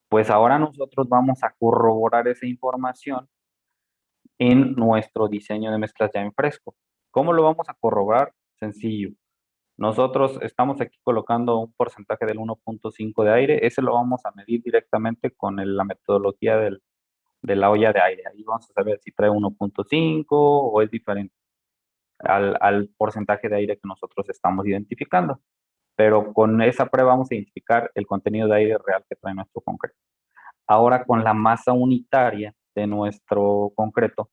Pues ahora nosotros vamos a corroborar esa información en nuestro diseño de mezclas ya en fresco. ¿Cómo lo vamos a corroborar? Sencillo. Nosotros estamos aquí colocando un porcentaje del 1.5 de aire. Ese lo vamos a medir directamente con la metodología de la olla de aire. Ahí vamos a saber si trae 1.5 o es diferente al porcentaje de aire que nosotros estamos identificando. Pero con esa prueba vamos a identificar el contenido de aire real que trae nuestro concreto. Ahora con la masa unitaria de nuestro concreto,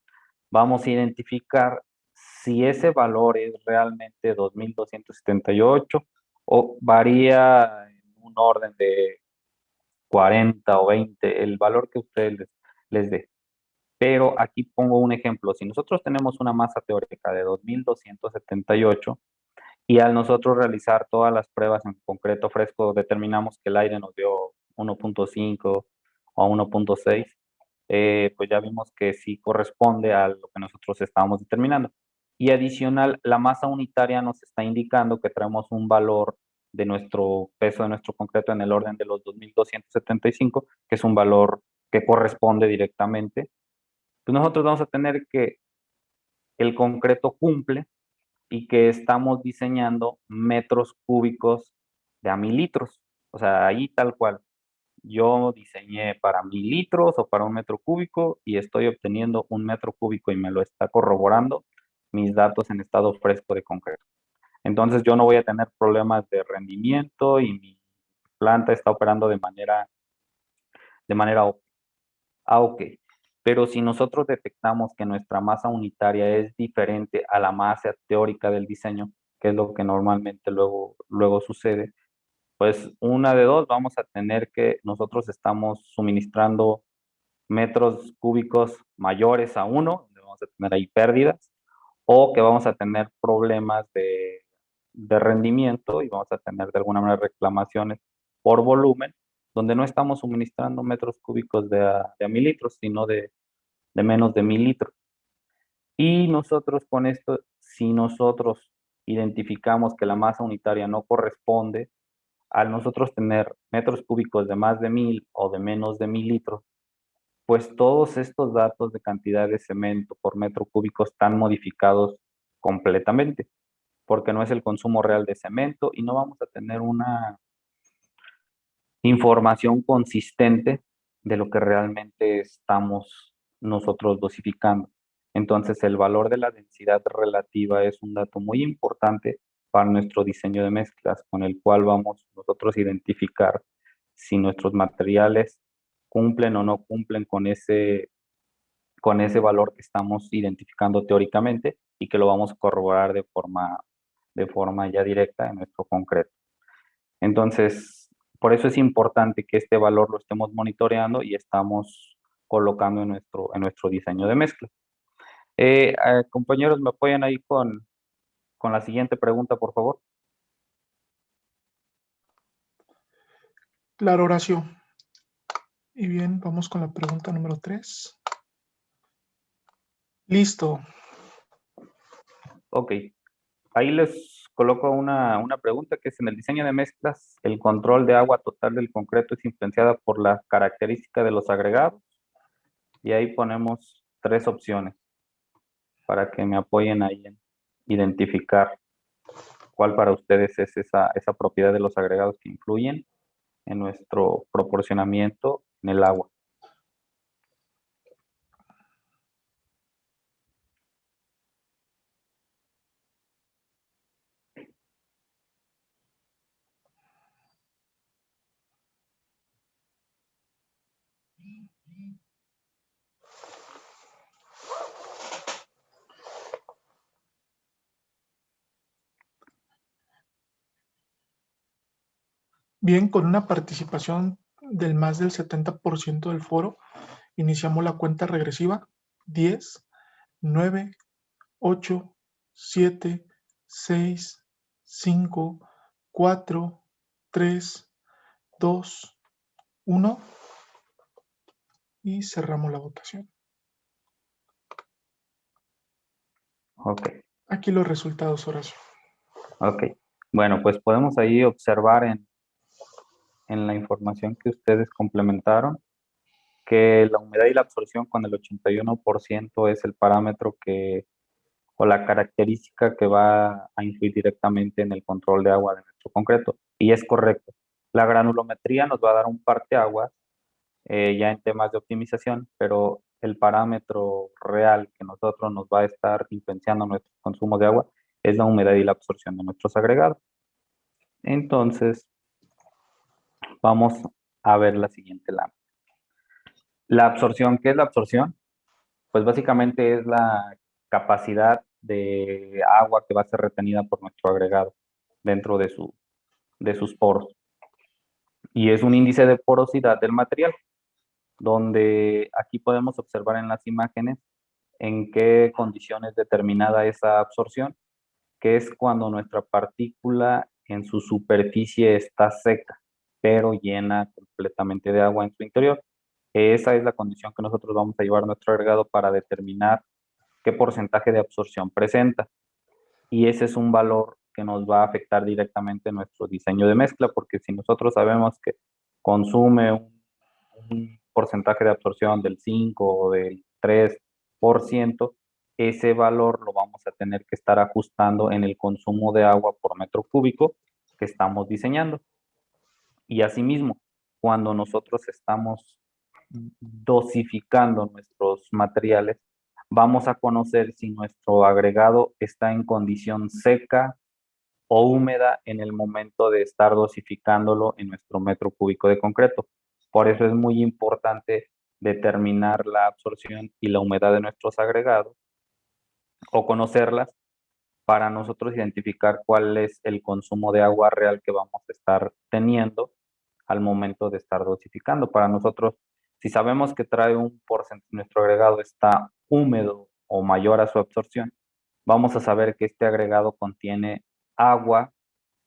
vamos a identificar si ese valor es realmente 2278 o varía en un orden de 40 o 20, el valor que ustedes les dé. Pero aquí pongo un ejemplo. Si nosotros tenemos una masa teórica de 2278 y al nosotros realizar todas las pruebas en concreto fresco determinamos que el aire nos dio 1.5 o 1.6, pues ya vimos que sí corresponde a lo que nosotros estábamos determinando. Y adicional, la masa unitaria nos está indicando que traemos un valor de nuestro peso de nuestro concreto en el orden de los 2275, que es un valor que corresponde directamente. Pues nosotros vamos a tener que el concreto cumple y que estamos diseñando metros cúbicos de a mililitros. O sea, ahí tal cual. Yo diseñé para mililitros o para un metro cúbico y estoy obteniendo un metro cúbico y me lo está corroborando mis datos en estado fresco de concreto. Entonces yo no voy a tener problemas de rendimiento y mi planta está operando de manera óptima. Ah, ok. Pero si nosotros detectamos que nuestra masa unitaria es diferente a la masa teórica del diseño, que es lo que normalmente luego sucede, pues una de dos, vamos a tener que nosotros estamos suministrando metros cúbicos mayores a 1, donde vamos a tener ahí pérdidas, o que vamos a tener problemas de rendimiento y vamos a tener de alguna manera reclamaciones por volumen, donde no estamos suministrando metros cúbicos de a mililitros, sino de menos de 1000 litros. Y nosotros con esto, si nosotros identificamos que la masa unitaria no corresponde, al nosotros tener metros cúbicos de más de 1000 o de menos de 1000 litros, pues todos estos datos de cantidad de cemento por metro cúbico están modificados completamente, porque no es el consumo real de cemento y no vamos a tener una información consistente de lo que realmente estamos nosotros dosificando. Entonces, el valor de la densidad relativa es un dato muy importante para nuestro diseño de mezclas, con el cual vamos nosotros a identificar si nuestros materiales cumplen o no cumplen con ese valor que estamos identificando teóricamente y que lo vamos a corroborar de forma ya directa en nuestro concreto. Entonces, por eso es importante que este valor lo estemos monitoreando y estamos colocando en nuestro diseño de mezcla. Compañeros, ¿me apoyan ahí con la siguiente pregunta, por favor? Claro, Horacio. Y bien, vamos con la pregunta número 3. Listo. Ok. Ahí les coloco una pregunta que es: en el diseño de mezclas, ¿el control de agua total del concreto es influenciada por la característica de los agregados? Y ahí ponemos 3 opciones para que me apoyen ahí en identificar cuál para ustedes es esa propiedad de los agregados que influyen en nuestro proporcionamiento en el agua. Bien, con una participación del más del 70% del foro, iniciamos la cuenta regresiva. 10, 9, 8, 7, 6, 5, 4, 3, 2, 1 y cerramos la votación. Ok, Aquí los resultados, Horacio. ok. Bueno, pues podemos ahí observar en en la información que ustedes complementaron, que la humedad y la absorción con el 81% es el parámetro o la característica que va a influir directamente en el control de agua de nuestro concreto. Y es correcto. La granulometría nos va a dar un parteaguas ya en temas de optimización, pero el parámetro real que nosotros nos va a estar influenciando nuestro consumo de agua es la humedad y la absorción de nuestros agregados. Entonces, vamos a ver la siguiente lámina. La absorción, ¿qué es la absorción? Pues básicamente es la capacidad de agua que va a ser retenida por nuestro agregado dentro de sus poros. Y es un índice de porosidad del material, donde aquí podemos observar en las imágenes en qué condiciones determinada esa absorción, que es cuando nuestra partícula en su superficie está seca, pero llena completamente de agua en su interior. Esa es la condición que nosotros vamos a llevar a nuestro agregado para determinar qué porcentaje de absorción presenta. Y ese es un valor que nos va a afectar directamente nuestro diseño de mezcla, porque si nosotros sabemos que consume un porcentaje de absorción del 5 o del 3%, ese valor lo vamos a tener que estar ajustando en el consumo de agua por metro cúbico que estamos diseñando. Y asimismo, cuando nosotros estamos dosificando nuestros materiales, vamos a conocer si nuestro agregado está en condición seca o húmeda en el momento de estar dosificándolo en nuestro metro cúbico de concreto. Por eso es muy importante determinar la absorción y la humedad de nuestros agregados o conocerlas para nosotros identificar cuál es el consumo de agua real que vamos a estar teniendo al momento de estar dosificando. Para nosotros, si sabemos que trae un porcentaje, nuestro agregado está húmedo o mayor a su absorción, vamos a saber que este agregado contiene agua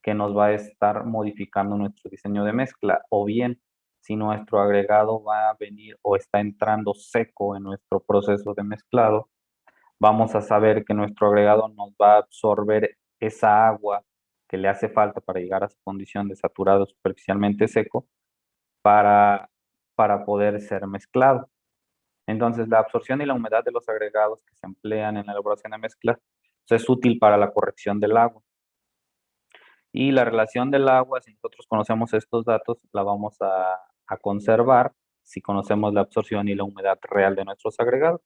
que nos va a estar modificando nuestro diseño de mezcla, o bien si nuestro agregado va a venir o está entrando seco en nuestro proceso de mezclado, vamos a saber que nuestro agregado nos va a absorber esa agua que le hace falta para llegar a su condición de saturado superficialmente seco para, para poder ser mezclado. Entonces, la absorción y la humedad de los agregados que se emplean en la elaboración de mezclas es útil para la corrección del agua. Y la relación del agua, si nosotros conocemos estos datos, la vamos a conservar si conocemos la absorción y la humedad real de nuestros agregados.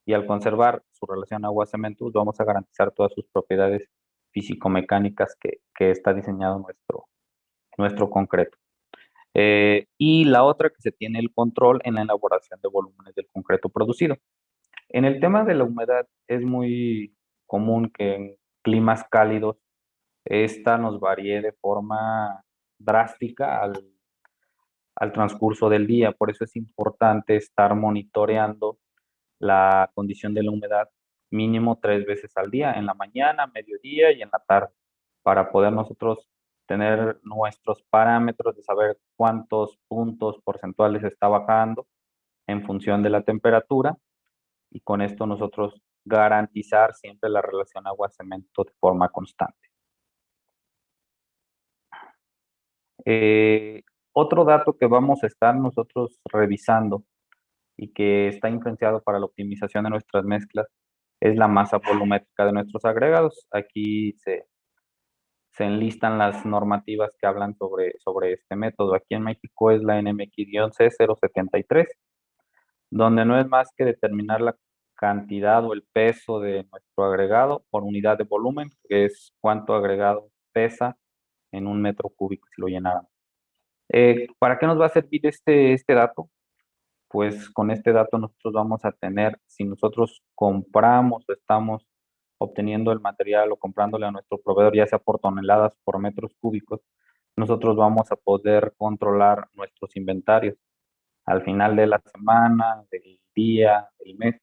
Y al conservar su relación agua-cemento, vamos a garantizar todas sus propiedades físico-mecánicas que está diseñado nuestro concreto. Y la otra, que se tiene el control en la elaboración de volúmenes del concreto producido. En el tema de la humedad, es muy común que en climas cálidos esta nos varíe de forma drástica al transcurso del día. Por eso es importante estar monitoreando la condición de la humedad mínimo 3 veces al día, en la mañana, mediodía y en la tarde, para poder nosotros tener nuestros parámetros de saber cuántos puntos porcentuales está bajando en función de la temperatura, y con esto nosotros garantizar siempre la relación agua-cemento de forma constante. Otro dato que vamos a estar nosotros revisando y que está influenciado para la optimización de nuestras mezclas es la masa volumétrica de nuestros agregados. Aquí se enlistan las normativas que hablan sobre este método. Aquí en México es la NMX-C073, donde no es más que determinar la cantidad o el peso de nuestro agregado por unidad de volumen, que es cuánto agregado pesa en un metro cúbico si lo llenáramos. ¿Para qué nos va a servir este dato? Pues con este dato nosotros vamos a tener, si nosotros compramos o estamos obteniendo el material o comprándole a nuestro proveedor, ya sea por toneladas, por metros cúbicos, nosotros vamos a poder controlar nuestros inventarios al final de la semana, del día, del mes.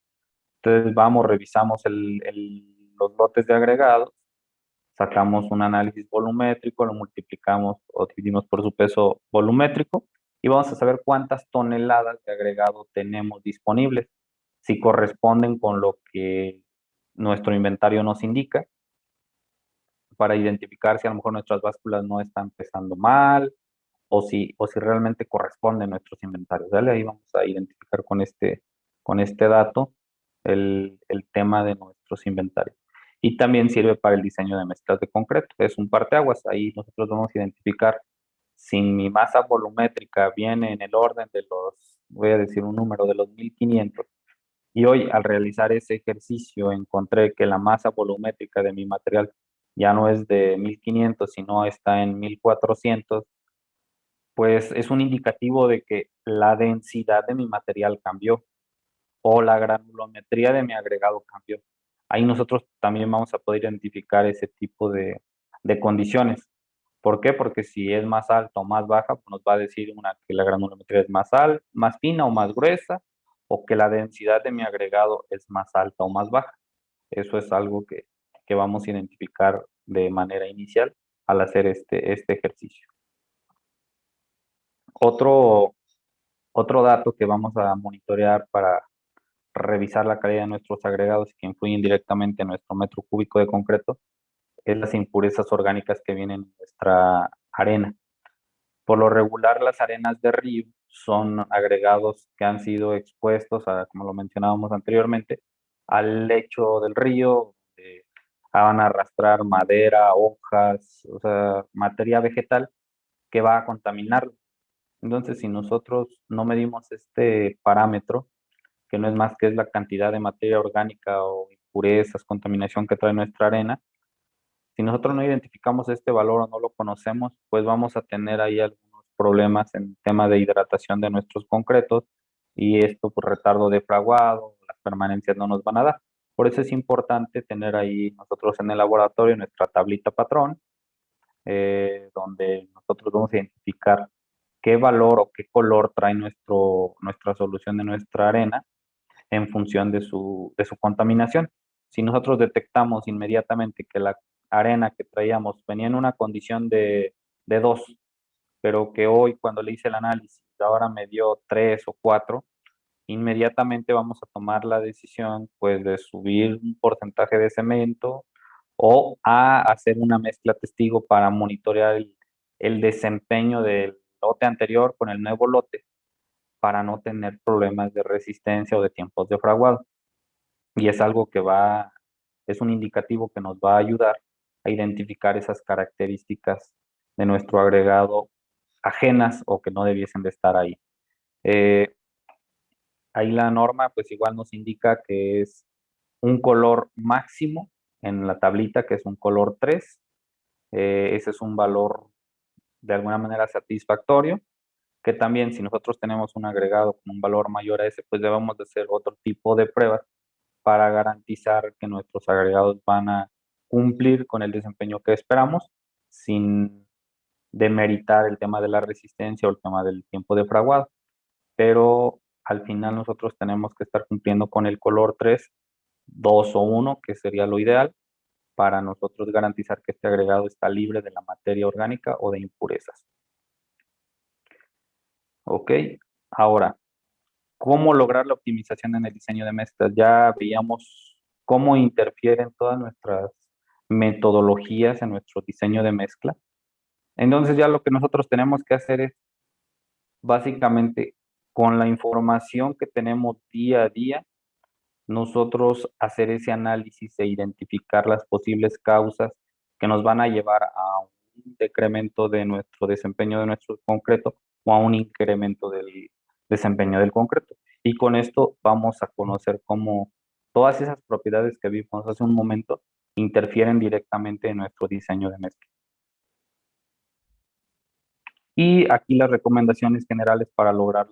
Entonces vamos, revisamos los lotes de agregados, sacamos un análisis volumétrico, lo multiplicamos o dividimos por su peso volumétrico y vamos a saber cuántas toneladas de agregado tenemos disponibles, si corresponden con lo que nuestro inventario nos indica, para identificar si a lo mejor nuestras básculas no están pesando mal o si realmente corresponde a nuestros inventarios. ¿Vale? Ahí vamos a identificar con este dato el tema de nuestros inventarios. Y también sirve para el diseño de mezclas de concreto. Es un parteaguas. Ahí nosotros vamos a identificar si mi masa volumétrica viene en el orden de voy a decir un número, de los 1500. Y hoy, al realizar ese ejercicio, encontré que la masa volumétrica de mi material ya no es de 1500, sino está en 1400, pues es un indicativo de que la densidad de mi material cambió o la granulometría de mi agregado cambió. Ahí nosotros también vamos a poder identificar ese tipo de condiciones. ¿Por qué? Porque si es más alta o más baja, pues nos va a decir que la granulometría es más fina o más gruesa, o que la densidad de mi agregado es más alta o más baja. Eso es algo que vamos a identificar de manera inicial al hacer este ejercicio. Otro dato que vamos a monitorear para revisar la calidad de nuestros agregados y que influyen directamente en nuestro metro cúbico de concreto es las impurezas orgánicas que vienen en nuestra arena. Por lo regular, las arenas de río son agregados que han sido expuestos, como lo mencionábamos anteriormente, al lecho del río, van a arrastrar madera, hojas, o sea, materia vegetal que va a contaminarlo. Entonces, si nosotros no medimos este parámetro, que no es más que es la cantidad de materia orgánica o impurezas, contaminación que trae nuestra arena, si nosotros no identificamos este valor o no lo conocemos, pues vamos a tener ahí algunos problemas en el tema de hidratación de nuestros concretos y esto por retardo de fraguado, las permanencias no nos van a dar. Por eso es importante tener ahí nosotros en el laboratorio nuestra tablita patrón, donde nosotros vamos a identificar qué valor o qué color trae nuestra solución de nuestra arena en función de su contaminación. Si nosotros detectamos inmediatamente que la arena que traíamos venía en una condición de 2, pero que hoy cuando le hice el análisis ahora me dio 3 o 4, inmediatamente vamos a tomar la decisión pues de subir un porcentaje de cemento o a hacer una mezcla testigo para monitorear el desempeño del lote anterior con el nuevo lote para no tener problemas de resistencia o de tiempos de fraguado. Y es algo es un indicativo que nos va a ayudar a identificar esas características de nuestro agregado ajenas o que no debiesen de estar ahí. Ahí la norma pues igual nos indica que es un color máximo en la tablita, que es un color 3. Ese es un valor de alguna manera satisfactorio, que también si nosotros tenemos un agregado con un valor mayor a ese, pues debemos de hacer otro tipo de pruebas para garantizar que nuestros agregados van a cumplir con el desempeño que esperamos sin demeritar el tema de la resistencia o el tema del tiempo de fraguado. Pero al final nosotros tenemos que estar cumpliendo con el color 3, 2 o 1, que sería lo ideal, para nosotros garantizar que este agregado está libre de la materia orgánica o de impurezas. Ok, ahora, ¿cómo lograr la optimización en el diseño de mezclas? Ya veíamos cómo interfieren todas nuestras metodologías en nuestro diseño de mezcla. Entonces ya lo que nosotros tenemos que hacer es básicamente con la información que tenemos día a día, nosotros hacer ese análisis e identificar las posibles causas que nos van a llevar a un decremento de nuestro desempeño de nuestro concreto o a un incremento del desempeño del concreto. Y con esto vamos a conocer cómo todas esas propiedades que vimos hace un momento interfieren directamente en nuestro diseño de mezcla. Y aquí las recomendaciones generales para lograr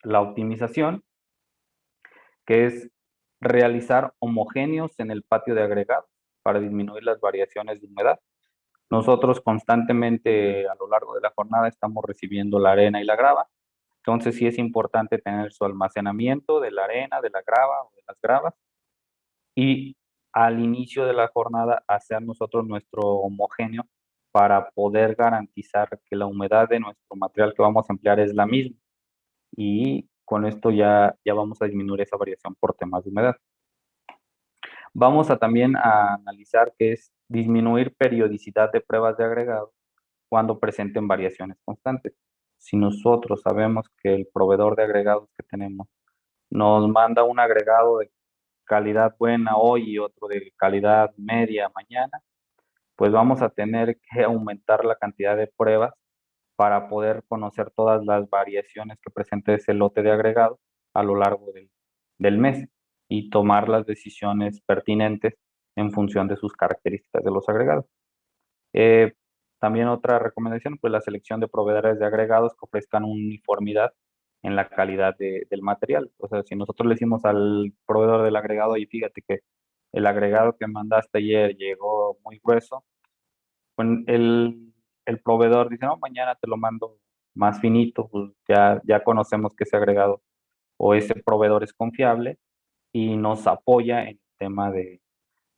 la optimización, que es realizar homogéneos en el patio de agregados para disminuir las variaciones de humedad. Nosotros constantemente a lo largo de la jornada estamos recibiendo la arena y la grava, entonces sí es importante tener su almacenamiento de la arena, de la grava o de las gravas y al inicio de la jornada hacer nosotros nuestro homogéneo para poder garantizar que la humedad de nuestro material que vamos a emplear es la misma y con esto ya vamos a disminuir esa variación por temas de humedad. Vamos a también a analizar qué es disminuir periodicidad de pruebas de agregado cuando presenten variaciones constantes. Si nosotros sabemos que el proveedor de agregados que tenemos nos manda un agregado de calidad buena hoy y otro de calidad media mañana, pues vamos a tener que aumentar la cantidad de pruebas para poder conocer todas las variaciones que presente ese lote de agregados a lo largo del mes y tomar las decisiones pertinentes en función de sus características de los agregados. Eh, También otra recomendación, pues la selección de proveedores de agregados que ofrezcan uniformidad en la calidad del material. O sea, si nosotros le decimos al proveedor del agregado, y fíjate que el agregado que mandaste ayer llegó muy grueso, pues el proveedor dice, no, mañana te lo mando más finito, pues ya conocemos que ese agregado o ese proveedor es confiable y nos apoya en el tema de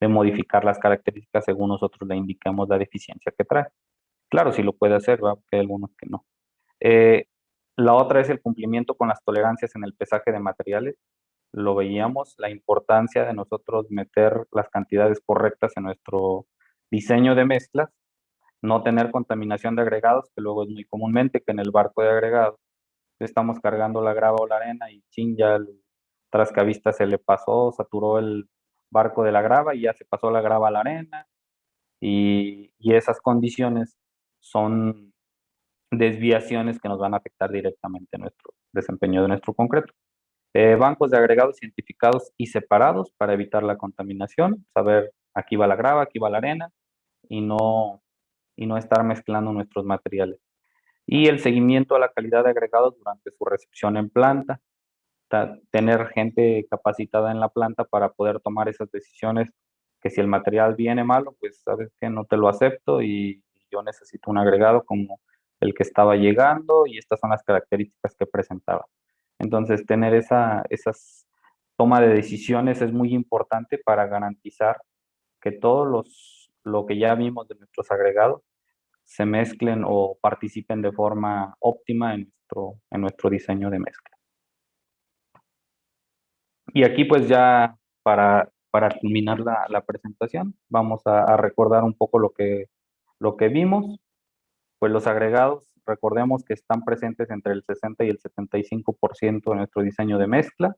modificar las características según nosotros le indiquemos la deficiencia que trae. Claro, sí lo puede hacer, ¿verdad? Porque hay algunos que no. Eh, la otra es el cumplimiento con las tolerancias en el pesaje de materiales. Lo veíamos, la importancia de nosotros meter las cantidades correctas en nuestro diseño de mezclas, no tener contaminación de agregados, que luego es muy comúnmente que en el barco de agregados estamos cargando la grava o la arena y chin, ya el trascavista se le pasó, saturó el barco de la grava y ya se pasó la grava a la arena y esas condiciones son desviaciones que nos van a afectar directamente nuestro desempeño de nuestro concreto. Bancos de agregados identificados y separados para evitar la contaminación, saber aquí va la grava, aquí va la arena y no estar mezclando nuestros materiales. Y el seguimiento a la calidad de agregados durante su recepción en planta, tener gente capacitada en la planta para poder tomar esas decisiones, que si el material viene malo, pues sabes que no te lo acepto y yo necesito un agregado como el que estaba llegando y estas son las características que presentaba. Entonces, tener esas toma de decisiones es muy importante para garantizar que lo que ya vimos de nuestros agregados se mezclen o participen de forma óptima en nuestro diseño de mezcla. Y aquí pues ya para culminar la presentación, vamos a recordar un poco lo que vimos. Pues los agregados, recordemos que están presentes entre el 60 y el 75% de nuestro diseño de mezcla.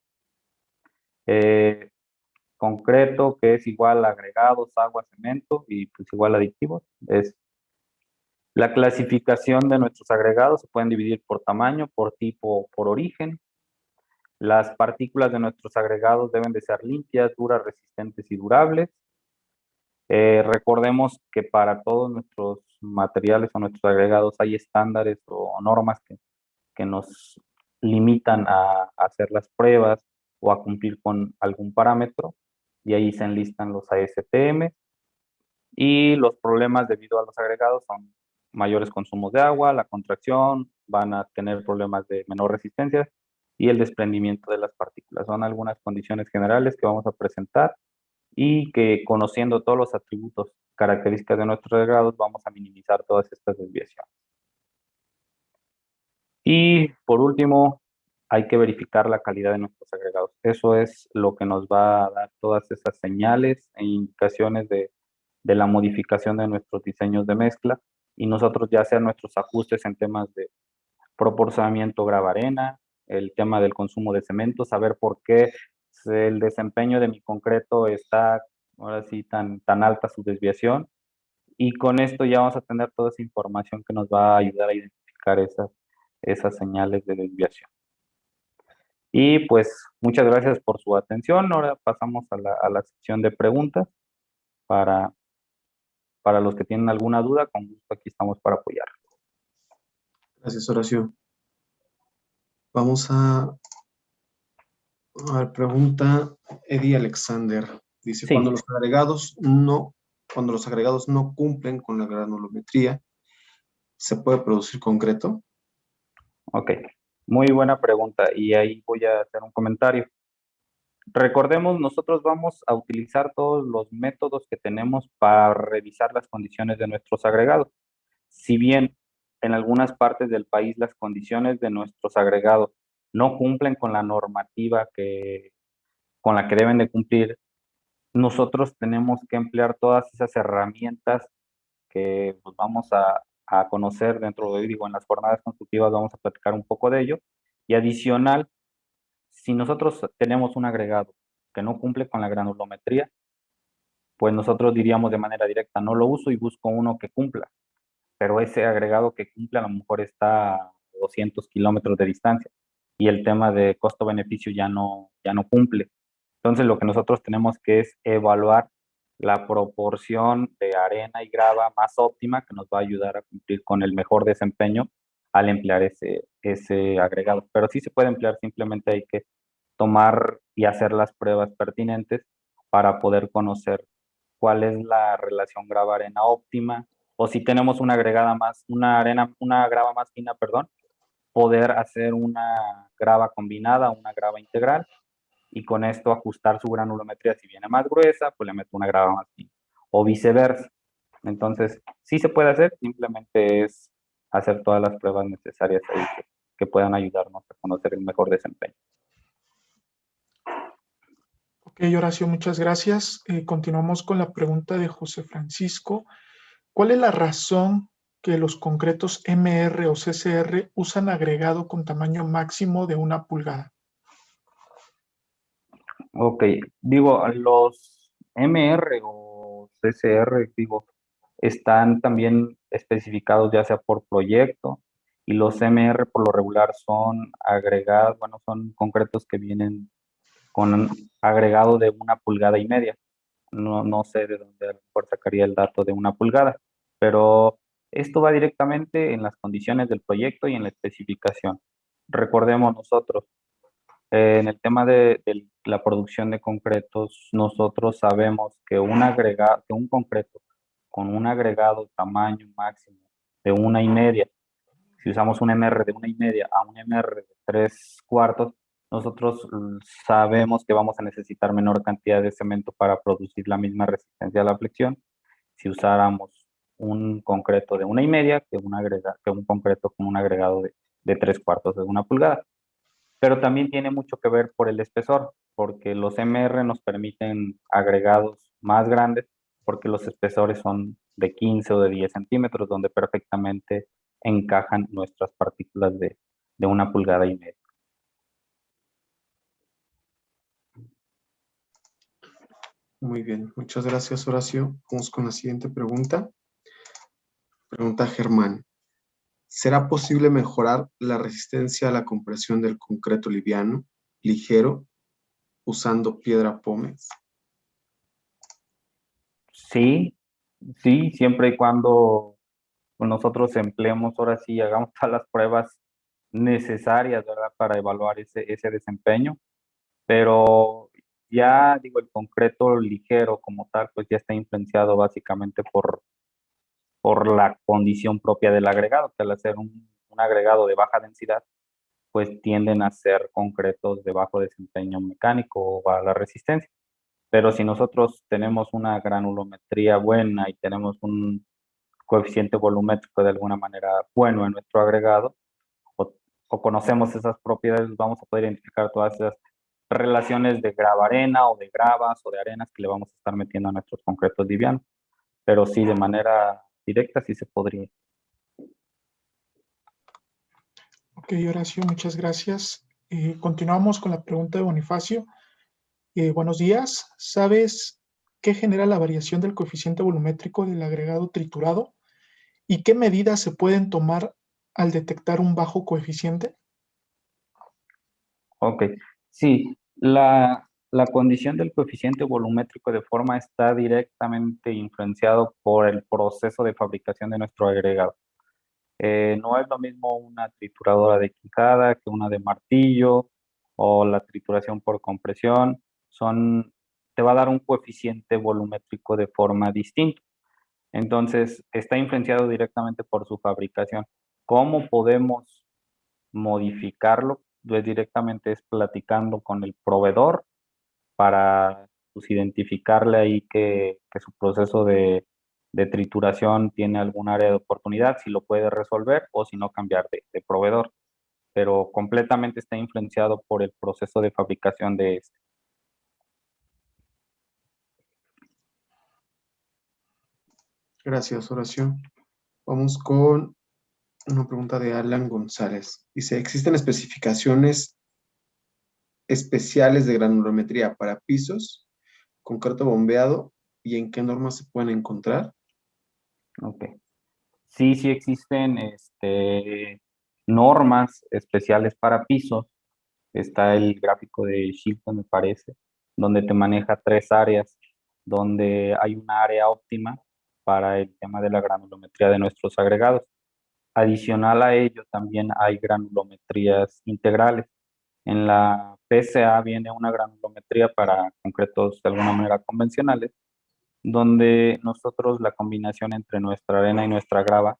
Concreto, que es igual a agregados, agua, cemento y pues igual a aditivos. Es la clasificación de nuestros agregados se pueden dividir por tamaño, por tipo, por origen. Las partículas de nuestros agregados deben de ser limpias, duras, resistentes y durables. Recordemos que para todos nuestros materiales o nuestros agregados hay estándares o normas que nos limitan a hacer las pruebas o a cumplir con algún parámetro, y ahí se enlistan los ASTM. Y los problemas debido a los agregados son mayores consumos de agua, la contracción, van a tener problemas de menor resistencia y el desprendimiento de las partículas. Son algunas condiciones generales que vamos a presentar y que, conociendo todos los atributos, características de nuestros agregados, vamos a minimizar todas estas desviaciones. Y por último, hay que verificar la calidad de nuestros agregados. Eso es lo que nos va a dar todas esas señales e indicaciones de la modificación de nuestros diseños de mezcla y nosotros ya sean nuestros ajustes en temas de proporcionamiento grava-arena, el tema del consumo de cemento, saber por qué el desempeño de mi concreto está ahora sí tan alta su desviación, y con esto ya vamos a tener toda esa información que nos va a ayudar a identificar esas señales de desviación. Y pues muchas gracias por su atención. Ahora pasamos a la sección de preguntas para los que tienen alguna duda. Con gusto aquí estamos para apoyar. Gracias, Horacio. Vamos a ver, pregunta Eddie Alexander. Dice, Sí, cuando los agregados no cumplen con la granulometría, ¿se puede producir concreto? ok. Muy buena pregunta y ahí voy a hacer un comentario. Recordemos, nosotros vamos a utilizar todos los métodos que tenemos para revisar las condiciones de nuestros agregados. Si bien en algunas partes del país las condiciones de nuestros agregados no cumplen con la normativa con la que deben de cumplir, nosotros tenemos que emplear todas esas herramientas que pues, vamos a a conocer dentro de, digo, en las jornadas consultivas vamos a platicar un poco de ello. Y adicional, si nosotros tenemos un agregado que no cumple con la granulometría, pues nosotros diríamos de manera directa, no lo uso y busco uno que cumpla. Pero ese agregado que cumple a lo mejor está a 200 kilómetros de distancia y el tema de costo-beneficio ya no cumple. Entonces, lo que nosotros tenemos que es evaluar la proporción de arena y grava más óptima que nos va a ayudar a cumplir con el mejor desempeño al emplear ese agregado. Pero sí se puede emplear, simplemente hay que tomar y hacer las pruebas pertinentes para poder conocer cuál es la relación grava-arena óptima, o si tenemos una agregada más, una grava más fina, perdón, poder hacer una grava combinada, una grava integral, y con esto ajustar su granulometría. Si viene más gruesa, pues le meto una grava más fina, o viceversa. Entonces, sí se puede hacer, simplemente es hacer todas las pruebas necesarias ahí que puedan ayudarnos a conocer el mejor desempeño. Ok, Horacio, muchas gracias. Continuamos con la pregunta de José Francisco. ¿Cuál es la razón que los concretos MR o CCR usan agregado con tamaño máximo de 1 pulgada? Ok, digo, los MR o CCR, digo, están también especificados ya sea por proyecto, y los MR por lo regular son agregados, bueno, son concretos que vienen con agregado de 1,5 pulgadas. No sé de dónde a lo mejor sacaría el dato de 1 pulgada, pero esto va directamente en las condiciones del proyecto y en la especificación. Recordemos nosotros, en el tema de la producción de concretos, nosotros sabemos que que un concreto con un agregado tamaño máximo de 1,5, si usamos un MR de 1,5 a un MR de 3/4, nosotros sabemos que vamos a necesitar menor cantidad de cemento para producir la misma resistencia a la flexión si usáramos un concreto de 1,5 que un concreto con un agregado de 3/4 de 1 pulgada. Pero también tiene mucho que ver por el espesor, porque los MR nos permiten agregados más grandes, porque los espesores son de 15 o de 10 centímetros, donde perfectamente encajan nuestras partículas de 1,5 pulgadas. Muy bien, muchas gracias, Horacio. Vamos con la siguiente pregunta. Pregunta Germán. ¿Será posible mejorar la resistencia a la compresión del concreto ligero, usando piedra pómez? Sí, sí, siempre y cuando nosotros empleemos, ahora sí, hagamos todas las pruebas necesarias, ¿verdad? Para evaluar ese desempeño. Pero ya digo, el concreto ligero como tal, pues ya está influenciado básicamente por la condición propia del agregado, que al hacer un agregado de baja densidad, pues tienden a ser concretos de bajo desempeño mecánico o baja resistencia. Pero si nosotros tenemos una granulometría buena y tenemos un coeficiente volumétrico de alguna manera bueno en nuestro agregado, o conocemos esas propiedades, vamos a poder identificar todas esas relaciones de grava arena o de gravas o de arenas que le vamos a estar metiendo a nuestros concretos livianos. Pero sí, de manera directa sí se podría. Ok, Horacio, muchas gracias. Continuamos con la pregunta de Bonifacio. Buenos días. ¿Sabes qué genera la variación del coeficiente volumétrico del agregado triturado y qué medidas se pueden tomar al detectar un bajo coeficiente? Ok, sí, la condición del coeficiente volumétrico de forma está directamente influenciado por el proceso de fabricación de nuestro agregado. No es lo mismo una trituradora de quijada que una de martillo, o la trituración por compresión. Te va a dar un coeficiente volumétrico de forma distinta. Entonces, está influenciado directamente por su fabricación. ¿Cómo podemos modificarlo? Pues directamente es platicando con el proveedor para, pues, identificarle ahí que su proceso de trituración tiene algún área de oportunidad, si lo puede resolver, o si no, cambiar de proveedor. Pero completamente está influenciado por el proceso de fabricación de este. Gracias, Horacio. Vamos con una pregunta de Alan González. Dice, ¿existen especificaciones especiales de granulometría para pisos, concreto bombeado, y en qué normas se pueden encontrar? Ok. Sí, sí existen normas especiales para pisos. Está el gráfico de Shilton, me parece, donde te maneja 3 áreas, donde hay una área óptima para el tema de la granulometría de nuestros agregados. Adicional a ello, también hay granulometrías integrales. En la PCA viene una granulometría para concretos de alguna manera convencionales, donde nosotros la combinación entre nuestra arena y nuestra grava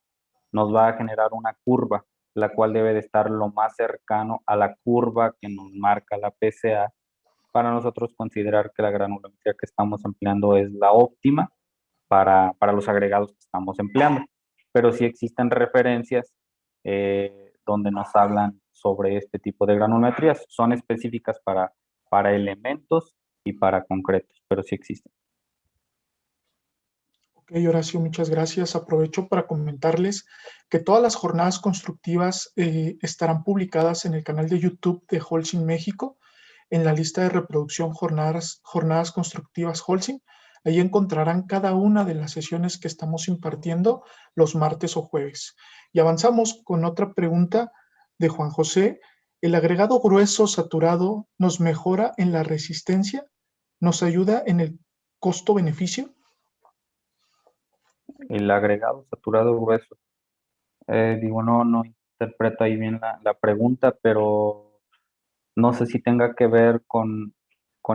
nos va a generar una curva, la cual debe de estar lo más cercano a la curva que nos marca la PCA para nosotros considerar que la granulometría que estamos empleando es la óptima para los agregados que estamos empleando. Pero sí existen referencias donde nos hablan sobre este tipo de granulometrías. Son específicas para elementos y para concretos, pero sí existen. Ok, Horacio, muchas gracias. Aprovecho para comentarles que todas las jornadas constructivas estarán publicadas en el canal de YouTube de Holcim México, en la lista de reproducción Jornadas Constructivas Holcim. Ahí encontrarán cada una de las sesiones que estamos impartiendo los martes o jueves. Y avanzamos con otra pregunta de Juan José. ¿El agregado grueso saturado nos mejora en la resistencia? ¿Nos ayuda en el costo-beneficio? El agregado saturado grueso. Digo, no interpreto ahí bien la pregunta, pero no sé si tenga que ver con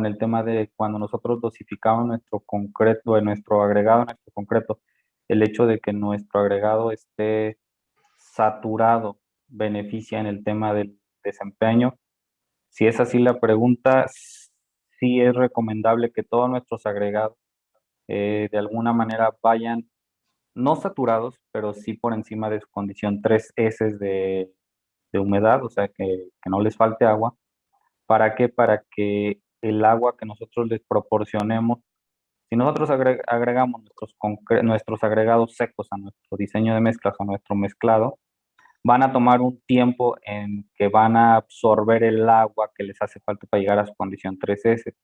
el tema de cuando nosotros dosificamos nuestro concreto, nuestro agregado, nuestro concreto, el hecho de que nuestro agregado esté saturado beneficia en el tema del desempeño. Si es así la pregunta, sí es recomendable que todos nuestros agregados de alguna manera vayan no saturados, pero sí por encima de su condición 3S de humedad, o sea, que no les falte agua. ¿Para qué? Para que el agua que nosotros les proporcionemos, si nosotros agregamos nuestros agregados secos a nuestro diseño de mezclas o a nuestro mezclado, van a tomar un tiempo en que van a absorber el agua que les hace falta para llegar a su condición 3S.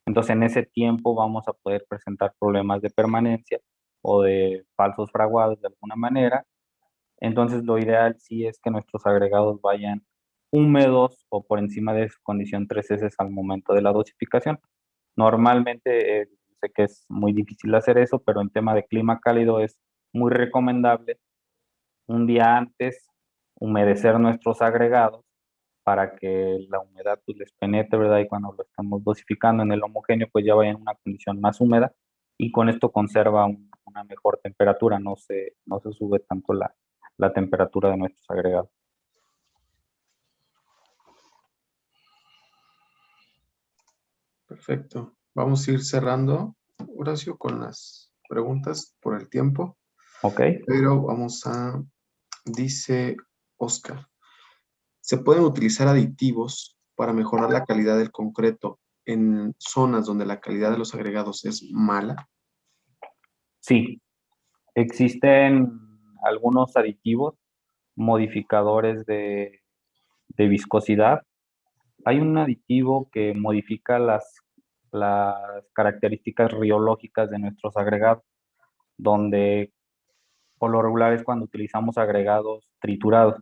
Entonces, en ese tiempo vamos a poder presentar problemas de permanencia o de falsos fraguados de alguna manera. Entonces, lo ideal sí es que nuestros agregados vayan húmedos o por encima de su condición 3S al momento de la dosificación. Normalmente, sé que es muy difícil hacer eso, pero en tema de clima cálido es muy recomendable un día antes humedecer nuestros agregados para que la humedad pues, les penetre, ¿verdad? Y cuando lo estamos dosificando en el homogéneo, pues ya vaya en una condición más húmeda y con esto conserva una mejor temperatura, no se sube tanto la temperatura de nuestros agregados. Perfecto. Vamos a ir cerrando, Horacio, con las preguntas por el tiempo, ¿Ok? pero dice Oscar, ¿se pueden utilizar aditivos para mejorar la calidad del concreto en zonas donde la calidad de los agregados es mala? Sí, existen algunos aditivos, modificadores de viscosidad. Hay un aditivo que modifica las características riológicas de nuestros agregados, donde por lo regular es cuando utilizamos agregados triturados,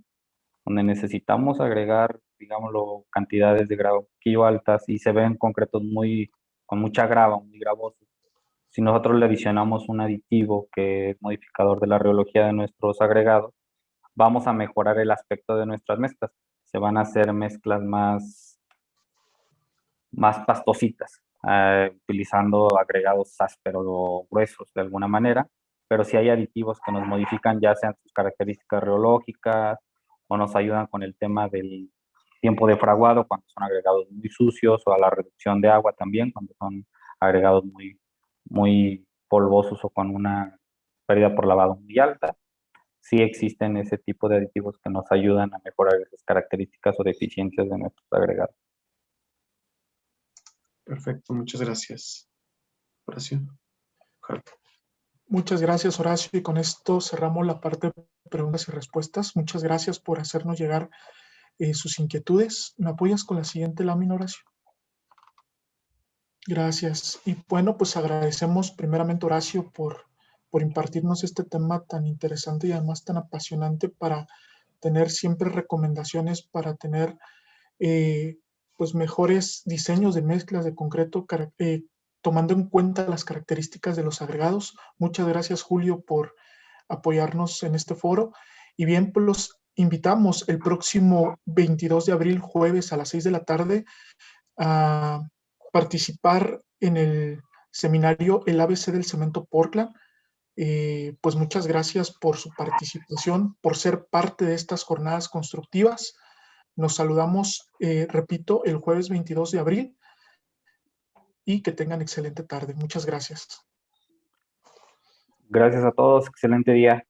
donde necesitamos agregar, digámoslo, cantidades de grava un poquillo altas y se ven concretos con mucha grava, muy gravosos. Si nosotros le adicionamos un aditivo que es modificador de la riología de nuestros agregados, vamos a mejorar el aspecto de nuestras mezclas. Se van a hacer mezclas más pastositas, utilizando agregados ásperos o gruesos de alguna manera, pero si hay aditivos que nos modifican ya sean sus características reológicas o nos ayudan con el tema del tiempo de fraguado cuando son agregados muy sucios o a la reducción de agua también cuando son agregados muy polvosos o con una pérdida por lavado muy alta. Sí existen ese tipo de aditivos que nos ayudan a mejorar esas características o deficiencias de nuestros agregados. Perfecto, muchas gracias, Horacio. Muchas gracias, Horacio, y con esto cerramos la parte de preguntas y respuestas. Muchas gracias por hacernos llegar sus inquietudes. ¿Me apoyas con la siguiente lámina, Horacio? Gracias. Y bueno, pues agradecemos primeramente, Horacio, por impartirnos este tema tan interesante y además tan apasionante para tener siempre recomendaciones para tener pues mejores diseños de mezclas de concreto, tomando en cuenta las características de los agregados. Muchas gracias, Julio, por apoyarnos en este foro. Y bien, pues los invitamos el próximo 22 de abril, jueves a las 6 de la tarde, a participar en el seminario El ABC del Cemento Portland. Pues muchas gracias por su participación, por ser parte de estas jornadas constructivas. Nos saludamos, repito, el jueves 22 de abril y que tengan excelente tarde. Muchas gracias. Gracias a todos, excelente día.